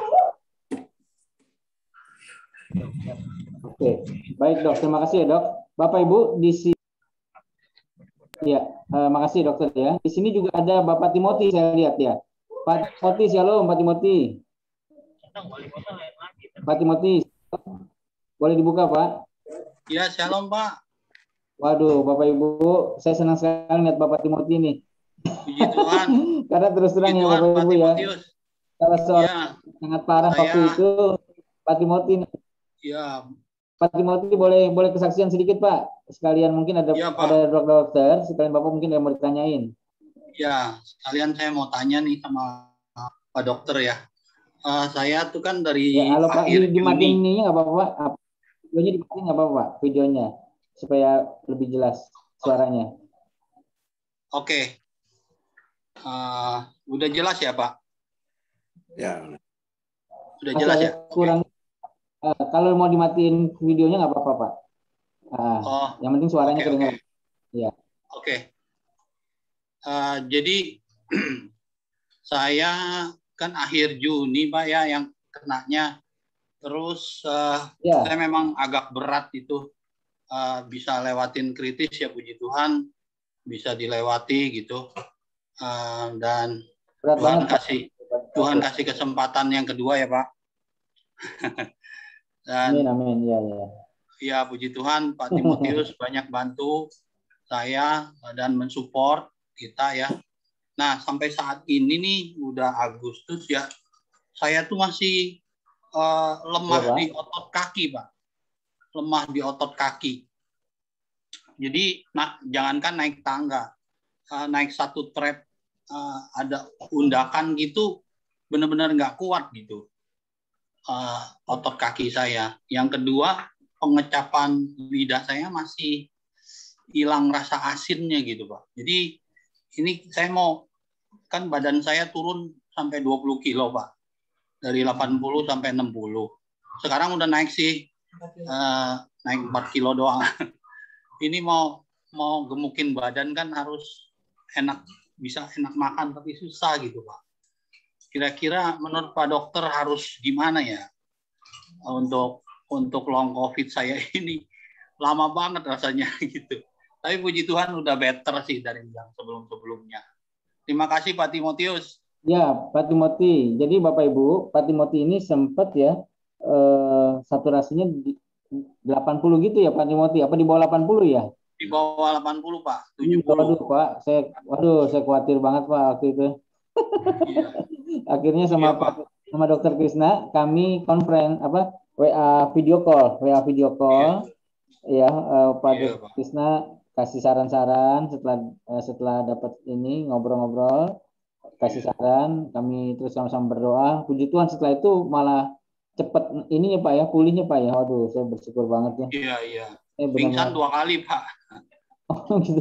Oke, baik Dok, terima kasih ya Dok. Bapak Ibu di sini, ya, makasih Dokter ya. Di sini juga ada Bapak Timothy saya lihat ya. Pak Timothy, shalom Pak Timothy. Pak Timothy. Boleh dibuka, Pak? Ya, shalom Pak. Waduh, Bapak Ibu, saya senang sekali lihat Bapak Timothy ini. Puji Tuhan. Karena terus terang Puji ya Tuhan, Bapak Pak Ibu ya, Timotius. salah seorang Ya, sangat parah saya- waktu itu Pak Timothy ini. Ya, Pak Timothy boleh kesaksian sedikit Pak. Sekalian mungkin ada Ya, Pak. ada dokter, sekalian Bapak mungkin yang mau ditanyain. ya, sekalian saya mau tanya nih sama Pak Dokter ya. Saya tuh kan dari Ya, halo Pak, akhir dimatiin Juni. ini nggak apa-apa Pak. Videonya dimatiin nggak apa-apa Pak, videonya supaya lebih jelas suaranya. Oke. Udah jelas ya Pak? Ya. Udah Masih jelas ya? agak kurang. Kalau mau dimatiin videonya nggak apa-apa Pak. Oh, Yang penting suaranya oke, kedengaran. Ya. Oke. Jadi saya kan akhir Juni Pak ya yang kenanya. Terus Ya. saya memang agak berat itu. Bisa lewatin kritis ya puji Tuhan. Bisa dilewati gitu. Dan Berat Tuhan banget, Pak. Tuhan kasih kesempatan yang kedua ya Pak. Dan Amin. Ya. ya puji Tuhan Pak Timotius banyak bantu saya dan mensupport kita ya. Nah sampai saat ini nih udah Agustus ya, saya tuh masih lemah Ya, Pak. di otot kaki Pak, lemah di otot kaki. Jadi jangankan naik tangga, naik satu trap ada undakan gitu, benar-benar nggak kuat gitu otot kaki saya. Yang kedua pengecapan lidah saya masih hilang rasa asinnya gitu Pak. Jadi ini saya mau, kan badan saya turun sampai 20 kilo Pak. Dari 80 sampai 60. Sekarang udah naik sih, naik 4 kilo doang. Ini mau gemukin badan kan harus bisa enak makan, tapi susah gitu Pak. Kira-kira menurut Pak Dokter harus gimana ya untuk long COVID saya ini? Lama banget rasanya gitu. Tapi puji Tuhan udah better sih dari yang sebelum-sebelumnya. Terima kasih Pak Timotius. Ya, Pak Timothy. Jadi Bapak Ibu, Pak Timothy ini sempat ya saturasinya di 80 gitu ya Pak Timothy. Apa di bawah 80 ya? Di bawah 80 Pak, 70. Waduh Pak, saya khawatir banget Pak waktu itu. Iya. Akhirnya sama Iya, Pak. sama Dokter Krisna kami WA video call. Iya. Ya, Pak Iya, Dokter Krisna kasih saran-saran setelah dapat ini ngobrol-ngobrol, kasih saran, kami terus sama-sama berdoa. Puji Tuhan setelah itu malah cepat ini ya Pak ya, pulihnya Pak ya. Waduh, saya bersyukur banget ya. Iya. Pingsan 2 kali Pak. Oh gitu.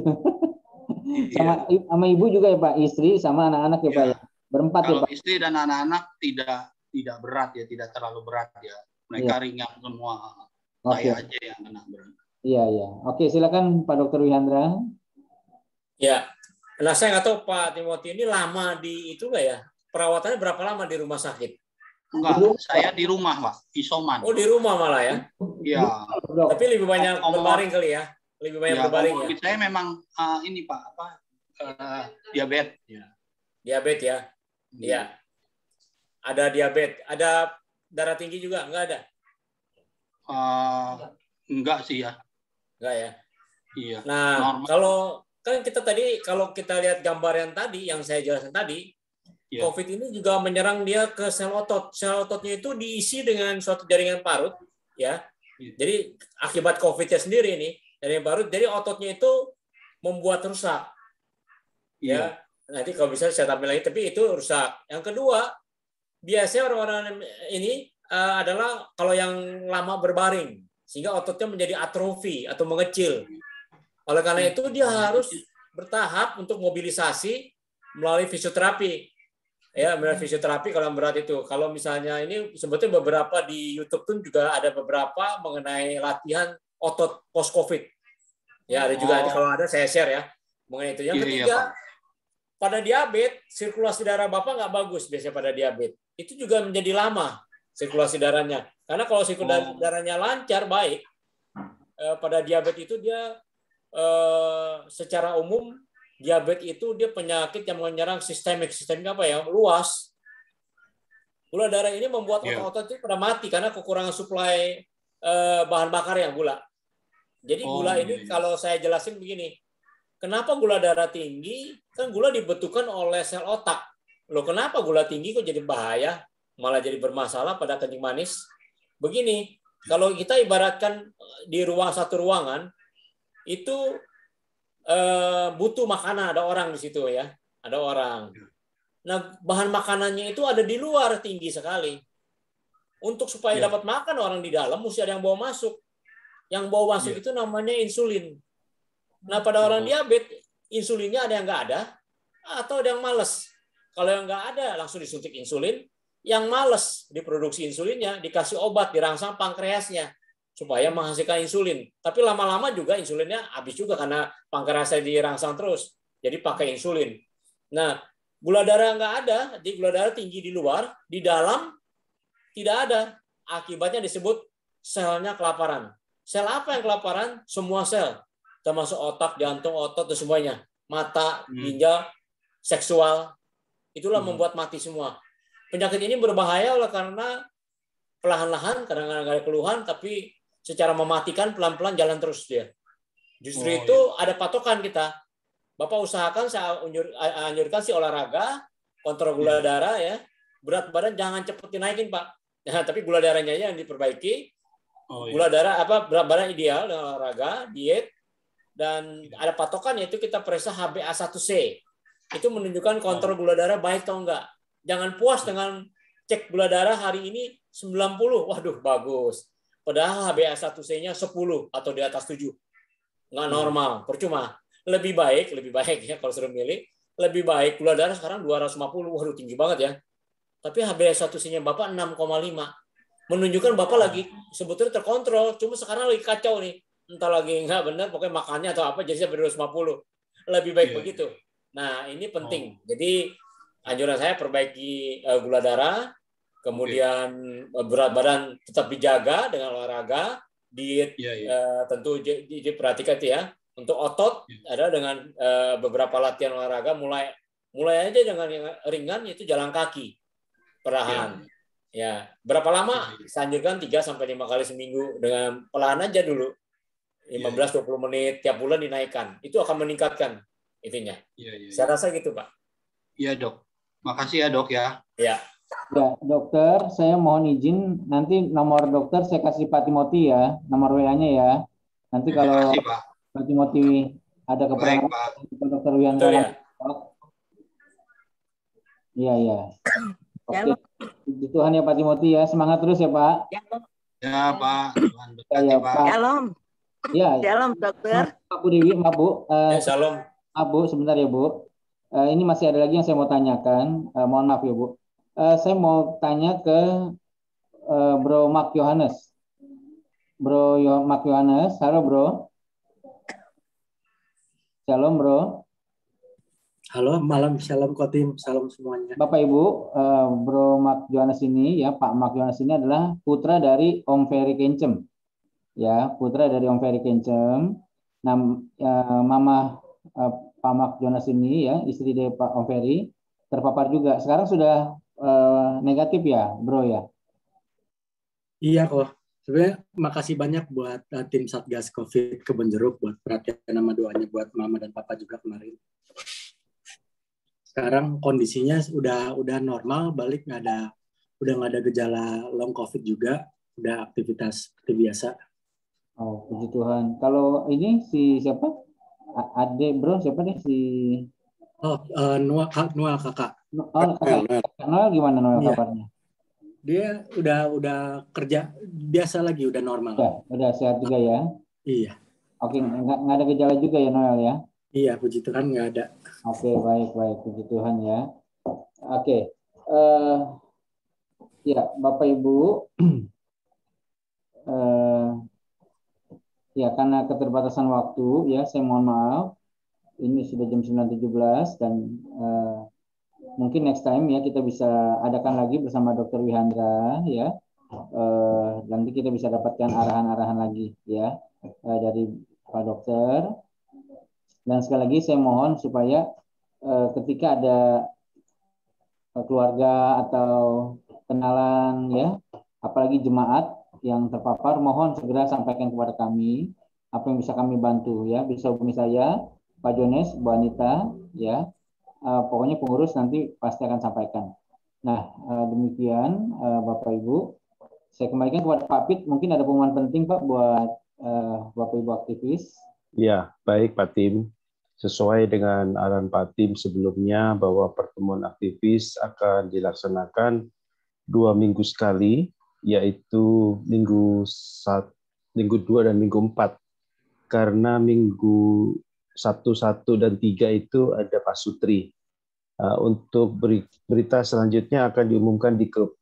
Iya. Sama ibu juga ya Pak, istri sama anak-anak ya Pak ya. Berempat ya Kalau Pak. istri dan anak-anak tidak berat ya, tidak terlalu berat ya. Mereka ringan semua. Oke. Saya aja yang kena berat. Iya. Oke, silakan Pak Dokter Wihandra. Ya, nah saya nggak tahu Pak Timothy ini lama di itu nggak ya? Perawatannya berapa lama di rumah sakit? Enggak, saya di rumah Pak, isoman. Oh di rumah malah ya? Iya. Tapi lebih banyak berbaring kali ya? Lebih banyak berbaring ya? Saya memang ini Pak, diabetes. Ya. Diabetes ya? Iya. Ada diabetes, ada darah tinggi juga? Enggak ada? Enggak sih ya. Enggak ya? Iya. Nah, kalau kita lihat gambar yang tadi, yang saya jelaskan tadi, COVID ini juga menyerang dia ke sel otot. Sel ototnya itu diisi dengan suatu jaringan parut, ya. Jadi akibat COVID-nya sendiri ini, jaringan parut, jadi ototnya itu membuat rusak. Ya, nanti kalau bisa saya tampil lagi, tapi itu rusak. Yang kedua, biasanya orang-orang ini adalah kalau yang lama berbaring, sehingga ototnya menjadi atrofi atau mengecil. Oleh karena itu dia harus bertahap untuk mobilisasi melalui fisioterapi. Ya, melalui fisioterapi kalau yang berat itu. Kalau misalnya ini sebetulnya beberapa di YouTube pun juga ada beberapa mengenai latihan otot post COVID. Ya, ada juga nanti kalau ada saya share ya mengenai itu. Yang ketiga, pada diabetes sirkulasi darah Bapak nggak bagus biasanya pada diabetes. Itu juga menjadi lama sirkulasi darahnya. Karena kalau sirkulasi darahnya lancar baik, pada diabetes itu dia secara umum diabetes itu dia penyakit yang menyerang sistemik apa ya, luas. Gula darah ini membuat otot-otot itu pada mati karena kekurangan suplai bahan bakar yang gula. Jadi gula ini kalau saya jelasin begini, kenapa gula darah tinggi? Kan gula dibentukkan oleh sel otak. Loh, kenapa gula tinggi kok jadi bahaya? Malah jadi bermasalah pada kencing manis? Begini, kalau kita ibaratkan di satu ruangan, itu butuh makanan, ada orang di situ ya, ada orang. Nah, bahan makanannya itu ada di luar tinggi sekali. Untuk supaya dapat makan orang di dalam, mesti ada yang bawa masuk. Yang bawa masuk itu namanya insulin. Nah, pada orang diabetes, insulinnya ada yang nggak ada, atau ada yang males. Kalau yang nggak ada, langsung disuntik insulin. Yang males diproduksi insulinnya, dikasih obat, dirangsang pankreasnya, supaya menghasilkan insulin. Tapi lama-lama juga insulinnya habis juga, karena pankreasnya dirangsang terus. Jadi pakai insulin. Nah, gula darah nggak ada, jadi gula darah tinggi di luar, di dalam tidak ada. Akibatnya disebut selnya kelaparan. Sel apa yang kelaparan? Semua sel, termasuk otak, jantung, otot, dan semuanya. Mata, ginjal, seksual. Itulah membuat mati semua. Penyakit ini berbahaya oleh karena perlahan-lahan, kadang-kadang ada keluhan, tapi secara mematikan pelan-pelan jalan terus dia. Justru itu ada patokan kita. Bapak usahakan, saya anjurkan sih olahraga, kontrol gula darah ya. Berat badan jangan cepat dinaikin, Pak. Nah, tapi gula darahnya yang diperbaiki. Gula darah berat badan ideal dengan olahraga, diet, dan ada patokan, yaitu kita periksa HbA1c. Itu menunjukkan kontrol gula darah baik atau enggak. Jangan puas dengan cek gula darah hari ini 90, waduh bagus. Padahal HbA1c-nya 10 atau di atas 7. Nggak normal, percuma. Lebih baik ya kalau suruh milih, lebih baik gula darah sekarang 250, waduh tinggi banget ya. Tapi HbA1c-nya Bapak 6,5. Menunjukkan Bapak lagi sebetulnya terkontrol, cuma sekarang lagi kacau nih. Entah lagi nggak benar, pokoknya makannya atau apa, jadi sampai 250. Lebih baik begitu. Nah, ini penting. Jadi, anjuran saya perbaiki gula darah, kemudian berat badan tetap dijaga dengan olahraga, diet tentu diperhatikan ya. Untuk otot ada dengan beberapa latihan olahraga, mulai aja dengan yang ringan, yaitu jalan kaki perlahan. Ya, berapa lama? Saya anjurkan 3-5 kali seminggu dengan pelan aja dulu. 15-20 menit tiap bulan dinaikkan. Itu akan meningkatkan intinya. Saya rasa gitu, Pak. Iya, Dok. Makasih ya, Dok ya. Ya, dokter, saya mohon izin nanti nomor dokter saya kasih Pak Timothy ya, nomor WA-nya ya. Nanti kalau Pak Timothy ada keperluan Dokter Wiandra. Iya. Oke. Puji Tuhan ya Pak Timothy ya, semangat terus ya Pak. Ya Pak. Ya Pak. Shalom. Ya. Shalom dokter. Pak Bu Dewi, maaf Bu. Shalom. Maaf Bu, sebentar ya Bu. Ini masih ada lagi yang saya mau tanyakan. Mohon maaf ya Bu. Saya mau tanya ke Bro Mark Yohanes. Mark Yohanes, halo Bro. Shalom Bro. Halo, malam shalom Kotim, salam semuanya. Bapak Ibu, Bro Mark Yohanes ini ya, Pak Mark Yohanes ini adalah putra dari Om Ferry Kencem. Ya, putra dari Om Ferry Kencem. Nah, Mama Pak Mark Yohanes ini ya, istri dari Pak Om Ferry terpapar juga. Sekarang sudah negatif ya, Bro ya? Iya kok. Sebenarnya makasih banyak buat tim Satgas COVID Kebonjeruk buat perhatian sama doanya buat Mama dan Papa juga kemarin. Sekarang kondisinya udah normal, balik udah nggak ada gejala long COVID juga, udah aktivitas seperti biasa. Oh, puji Tuhan. Kalau ini si siapa? Adik Bro, siapa deh si? Oh, Noel kakak. Noel gimana Noel kabarnya? Dia udah kerja biasa lagi, udah normal. Udah sehat juga ya? Iya. Oke, nggak ada gejala juga ya Noel ya? Iya, puji Tuhan nggak ada. Oke, baik, puji Tuhan ya. Oke, ya Bapak Ibu, ya karena keterbatasan waktu ya, saya mohon maaf. Ini sudah jam 9.17 dan mungkin next time ya kita bisa adakan lagi bersama Dr. Wihandra ya. Nanti kita bisa dapatkan arahan-arahan lagi ya dari Pak Dokter. Dan sekali lagi saya mohon supaya ketika ada keluarga atau kenalan ya, apalagi jemaat yang terpapar, mohon segera sampaikan kepada kami apa yang bisa kami bantu ya. Bisa hubungi saya, Pak Jones, Bu Anita, ya. Pokoknya pengurus nanti pasti akan sampaikan. Nah, demikian Bapak Ibu. Saya kembalikan kepada Pak Pit. Mungkin ada pengumuman penting Pak buat Bapak Ibu aktivis. Ya, baik Pak Tim. Sesuai dengan arahan Pak Tim sebelumnya bahwa pertemuan aktivis akan dilaksanakan 2 minggu sekali, yaitu minggu 2 dan minggu 4. Karena minggu 1, 1 dan 3 itu ada Pak Sutri. Untuk berita selanjutnya akan diumumkan di grup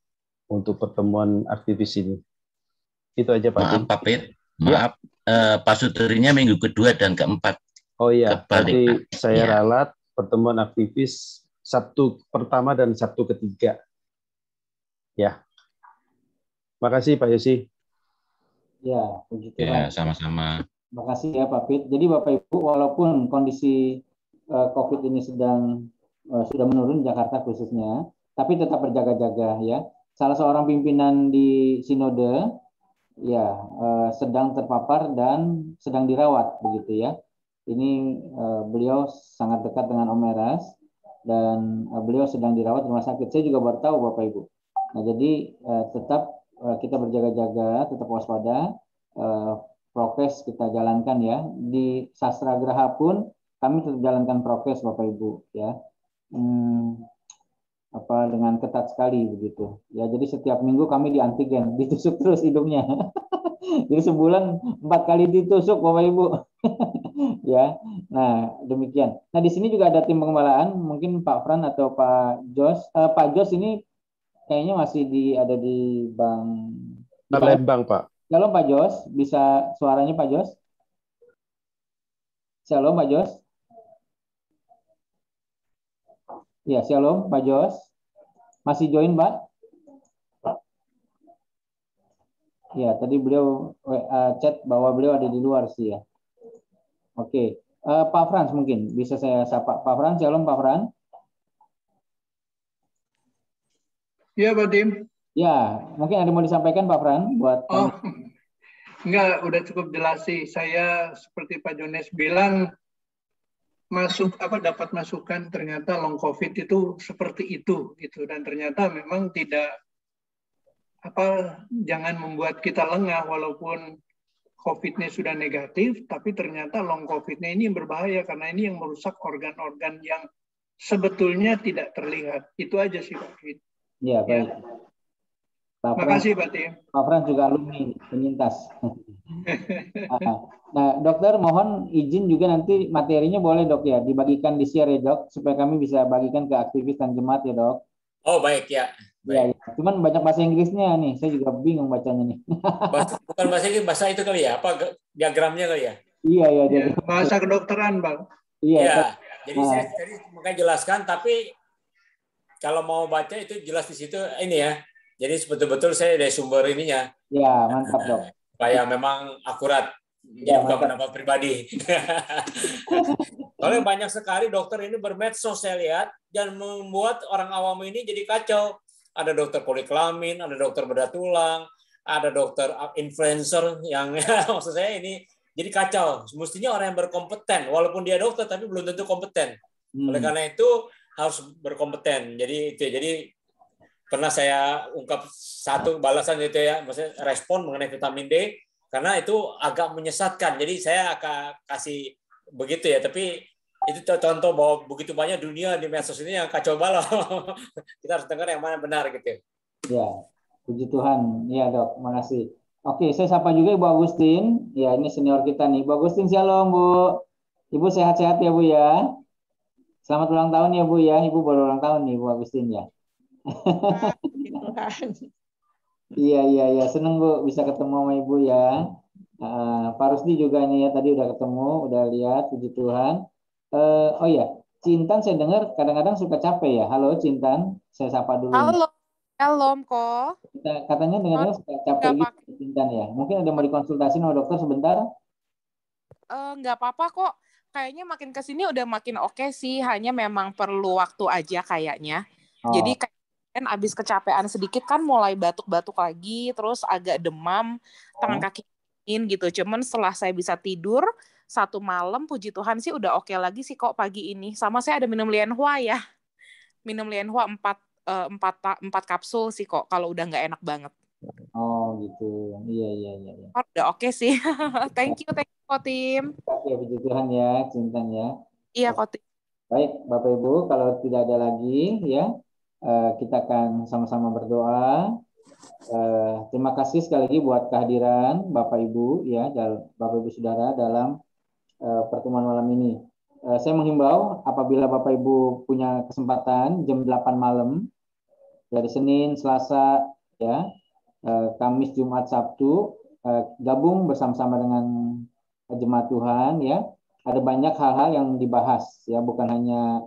untuk pertemuan aktivis ini. Itu aja Pak. Maaf Pak Pit, maaf Pak Sutrinya minggu kedua dan keempat. Oh iya, nanti saya Ya. ralat pertemuan aktivis Sabtu pertama dan Sabtu ketiga. Ya. Makasih Pak Yosi. Ya, puji Ya, Tuhan. sama-sama. Terima kasih ya Pak Pit. Jadi Bapak Ibu, walaupun kondisi COVID ini sudah menurun di Jakarta khususnya, tapi tetap berjaga-jaga ya. Salah seorang pimpinan di sinode ya sedang terpapar dan sedang dirawat begitu ya. Ini beliau sangat dekat dengan Om Eras dan beliau sedang dirawat di rumah sakit. Saya juga baru tahu Bapak Ibu. Nah, jadi tetap kita berjaga-jaga, tetap waspada, prokes kita jalankan ya. Di Sastra Graha pun kami tetap jalankan prokes Bapak Ibu ya. Dengan ketat sekali begitu. Ya, jadi setiap minggu kami di antigen, ditusuk terus hidungnya. Jadi sebulan 4 kali ditusuk Bapak Ibu. Ya. Nah, demikian. Nah, di sini juga ada tim pengembalaan, mungkin Pak Fran atau Pak Jos. Pak Jos ini kayaknya masih ada di Lembang, Pak. Shalom Pak Jos, bisa suaranya Pak Jos? Shalom Pak Jos. Ya, shalom Pak Jos. Masih join, Pak? Ya, tadi beliau chat bahwa beliau ada di luar sih ya. Oke. Pak Frans mungkin bisa saya sapa. Pak Frans, shalom Pak Frans. Iya, Pak Tim. Ya, mungkin ada mau disampaikan Pak Frans buat enggak, udah cukup jelas sih. Saya seperti Pak Jones bilang dapat masukan ternyata long COVID itu seperti itu gitu, dan ternyata memang tidak jangan membuat kita lengah walaupun COVID-nya sudah negatif, tapi ternyata long COVID-nya ini berbahaya karena ini yang merusak organ-organ yang sebetulnya tidak terlihat. Itu aja sih Pak Fit. Ya, baik. Terima kasih Pak Tim. Pak Frans juga alumni penyintas. Nah, dokter mohon izin juga nanti materinya boleh dok ya dibagikan di share ya dok, supaya kami bisa bagikan ke aktivis dan jemaat ya dok. Oh baik ya. Ya, cuman banyak bahasa Inggrisnya nih, saya juga bingung bacanya nih. Bukan bahasa Inggris, bahasa itu kali ya, apa diagramnya kali ya? Iya ya. Bahasa kedokteran Bang. Iya. Jadi saya tadi makanya jelaskan, tapi kalau mau baca itu jelas di situ ini ya. Jadi betul-betul saya dari sumber ininya. Ya, mantap dok. Supaya memang akurat. Jadi Ya, bukan pendapat pribadi. Soalnya banyak sekali dokter ini bermedsos saya lihat dan membuat orang awam ini jadi kacau. Ada dokter polikelamin, ada dokter bedah tulang, ada dokter influencer yang maksud saya ini jadi kacau. Mestinya orang yang berkompeten, walaupun dia dokter tapi belum tentu kompeten. Oleh karena itu harus berkompeten. Jadi itu jadi pernah saya ungkap satu balasan itu ya, maksudnya respon mengenai vitamin D karena itu agak menyesatkan. Jadi saya akan kasih begitu ya, tapi itu contoh bahwa begitu banyak dunia di medsos ini yang kacau balau. Kita harus dengar yang mana benar gitu. Ya, puji Tuhan. Ya dok, makasih. Oke, saya sapa juga Ibu Agustin. Ya, ini senior kita nih. Bu Agustin, shalom Bu. Ibu sehat-sehat ya Bu ya. Selamat ulang tahun ya Bu ya. Ibu baru ulang tahun nih Bu Agustin ya. Iya, seneng Bu bisa ketemu sama Ibu ya. Pak Rusdi juga nih ya, tadi udah ketemu, udah lihat, puji Tuhan. Oh ya, Cintan saya dengar kadang-kadang suka capek ya. Halo Cintan, saya sapa dulu. Halo, shalom kok. Katanya dengar-dengar suka capek gitu Cintan ya. Mungkin ada mau dikonsultasi sama dokter sebentar? Nggak apa-apa kok. Kayaknya makin kesini udah makin oke sih. Hanya memang perlu waktu aja kayaknya. Jadi kan abis kecapean sedikit kan mulai batuk-batuk lagi, terus agak demam, tangan kaki gitu. Cuman setelah saya bisa tidur 1 malam, puji Tuhan sih udah oke lagi sih kok pagi ini. Sama saya ada minum Lianhua ya. Minum Lianhua 4 kapsul sih kok kalau udah nggak enak banget. Oh gitu. Iya. Udah oke sih. Thank you kok tim. Ya puji Tuhan ya, cintanya. Iya kok tim. Baik, Bapak Ibu, kalau tidak ada lagi ya, kita akan sama-sama berdoa. Terima kasih sekali lagi buat kehadiran Bapak Ibu ya, Bapak Ibu Saudara dalam pertemuan malam ini. Saya menghimbau apabila Bapak Ibu punya kesempatan jam 8 malam dari Senin, Selasa, ya, Kamis, Jumat, Sabtu, gabung bersama-sama dengan jemaat Tuhan ya. Ada banyak hal-hal yang dibahas ya, bukan hanya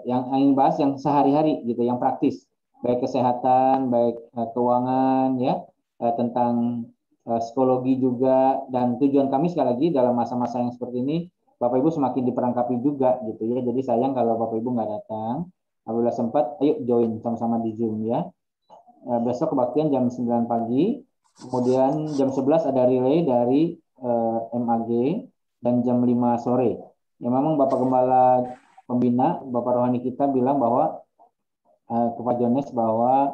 yang ingin bahas yang sehari-hari gitu, yang praktis, baik kesehatan, baik keuangan ya, tentang psikologi juga. Dan tujuan kami sekali lagi dalam masa-masa yang seperti ini, Bapak Ibu semakin diperangkapi juga gitu ya. Jadi sayang kalau Bapak Ibu nggak datang. Apabila sempat, ayo join sama-sama di Zoom ya. Besok kebaktian jam 9 pagi, kemudian jam 11 ada relay dari MAG, dan jam 5 sore. Ya memang Bapak Gembala Pembina, Bapak Rohani kita bilang bahwa ke Pak Jones bahwa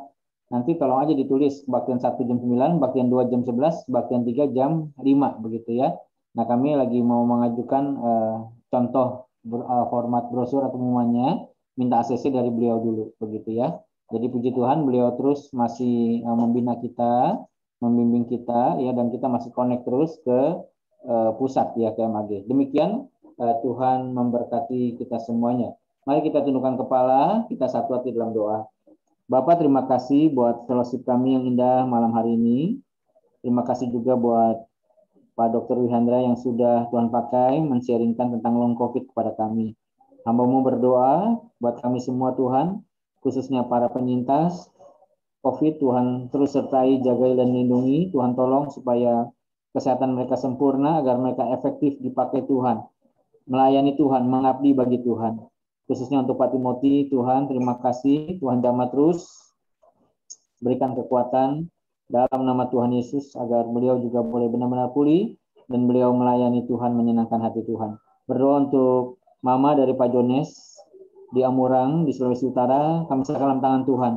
nanti tolong aja ditulis kebaktian 1 jam 9, kebaktian 2 jam 11, kebaktian 3 jam 5 begitu ya. Nah kami lagi mau mengajukan contoh format brosur atau pengumumannya, minta ACC dari beliau dulu begitu ya. Jadi puji Tuhan beliau terus masih membina kita, membimbing kita ya, dan kita masih connect terus ke pusat ya, ke MAG. Demikian Tuhan memberkati kita semuanya. Mari kita tundukkan kepala, kita satu hati dalam doa. Bapak terima kasih buat fellowship kami yang indah malam hari ini. Terima kasih juga buat Pak Dr. Wihandra yang sudah Tuhan pakai men-sharingkan tentang long COVID kepada kami. Hamba-Mu berdoa buat kami semua Tuhan, khususnya para penyintas COVID, Tuhan terus sertai, jagai dan lindungi. Tuhan tolong supaya kesehatan mereka sempurna, agar mereka efektif dipakai Tuhan, melayani Tuhan, mengabdi bagi Tuhan. Khususnya untuk Pak Timothy, Tuhan terima kasih, Tuhan jamah terus, berikan kekuatan dalam nama Tuhan Yesus, agar beliau juga boleh benar-benar pulih, dan beliau melayani Tuhan, menyenangkan hati Tuhan. Berdoa untuk Mama dari Pak Jones di Amurang, di Sulawesi Utara, kami serahkan dalam tangan Tuhan.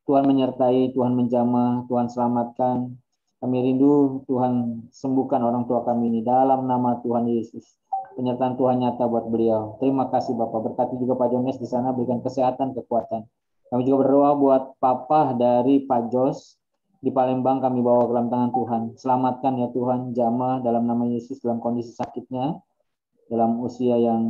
Tuhan menyertai, Tuhan menjamah, Tuhan selamatkan. Kami rindu Tuhan sembuhkan orang tua kami ini dalam nama Tuhan Yesus. Penyertaan Tuhan nyata buat beliau. Terima kasih Bapak. Berkati juga Pak Jones di sana, berikan kesehatan, kekuatan. Kami juga berdoa buat Papa dari Pak Jos di Palembang, kami bawa ke dalam tangan Tuhan. Selamatkan ya Tuhan, jamah dalam nama Yesus dalam kondisi sakitnya, dalam usia yang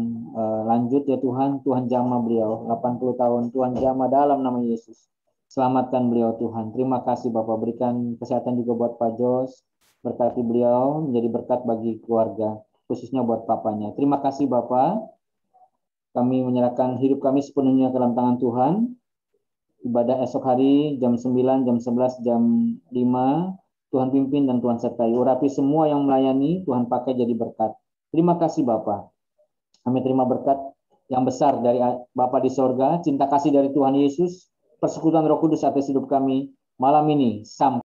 lanjut ya Tuhan. Tuhan jamah beliau, 80 tahun, Tuhan jamah dalam nama Yesus. Selamatkan beliau Tuhan. Terima kasih Bapak, berikan kesehatan juga buat Pak Jos. Berkati beliau menjadi berkat bagi keluarga, khususnya buat papanya. Terima kasih Bapak. Kami menyerahkan hidup kami sepenuhnya ke dalam tangan Tuhan. Ibadah esok hari jam 9, jam 11, jam 5. Tuhan pimpin dan Tuhan sertai. Urapi semua yang melayani, Tuhan pakai jadi berkat. Terima kasih Bapak. Kami terima berkat yang besar dari Bapa di sorga, cinta kasih dari Tuhan Yesus, persekutuan Roh Kudus atas hidup kami malam ini sampai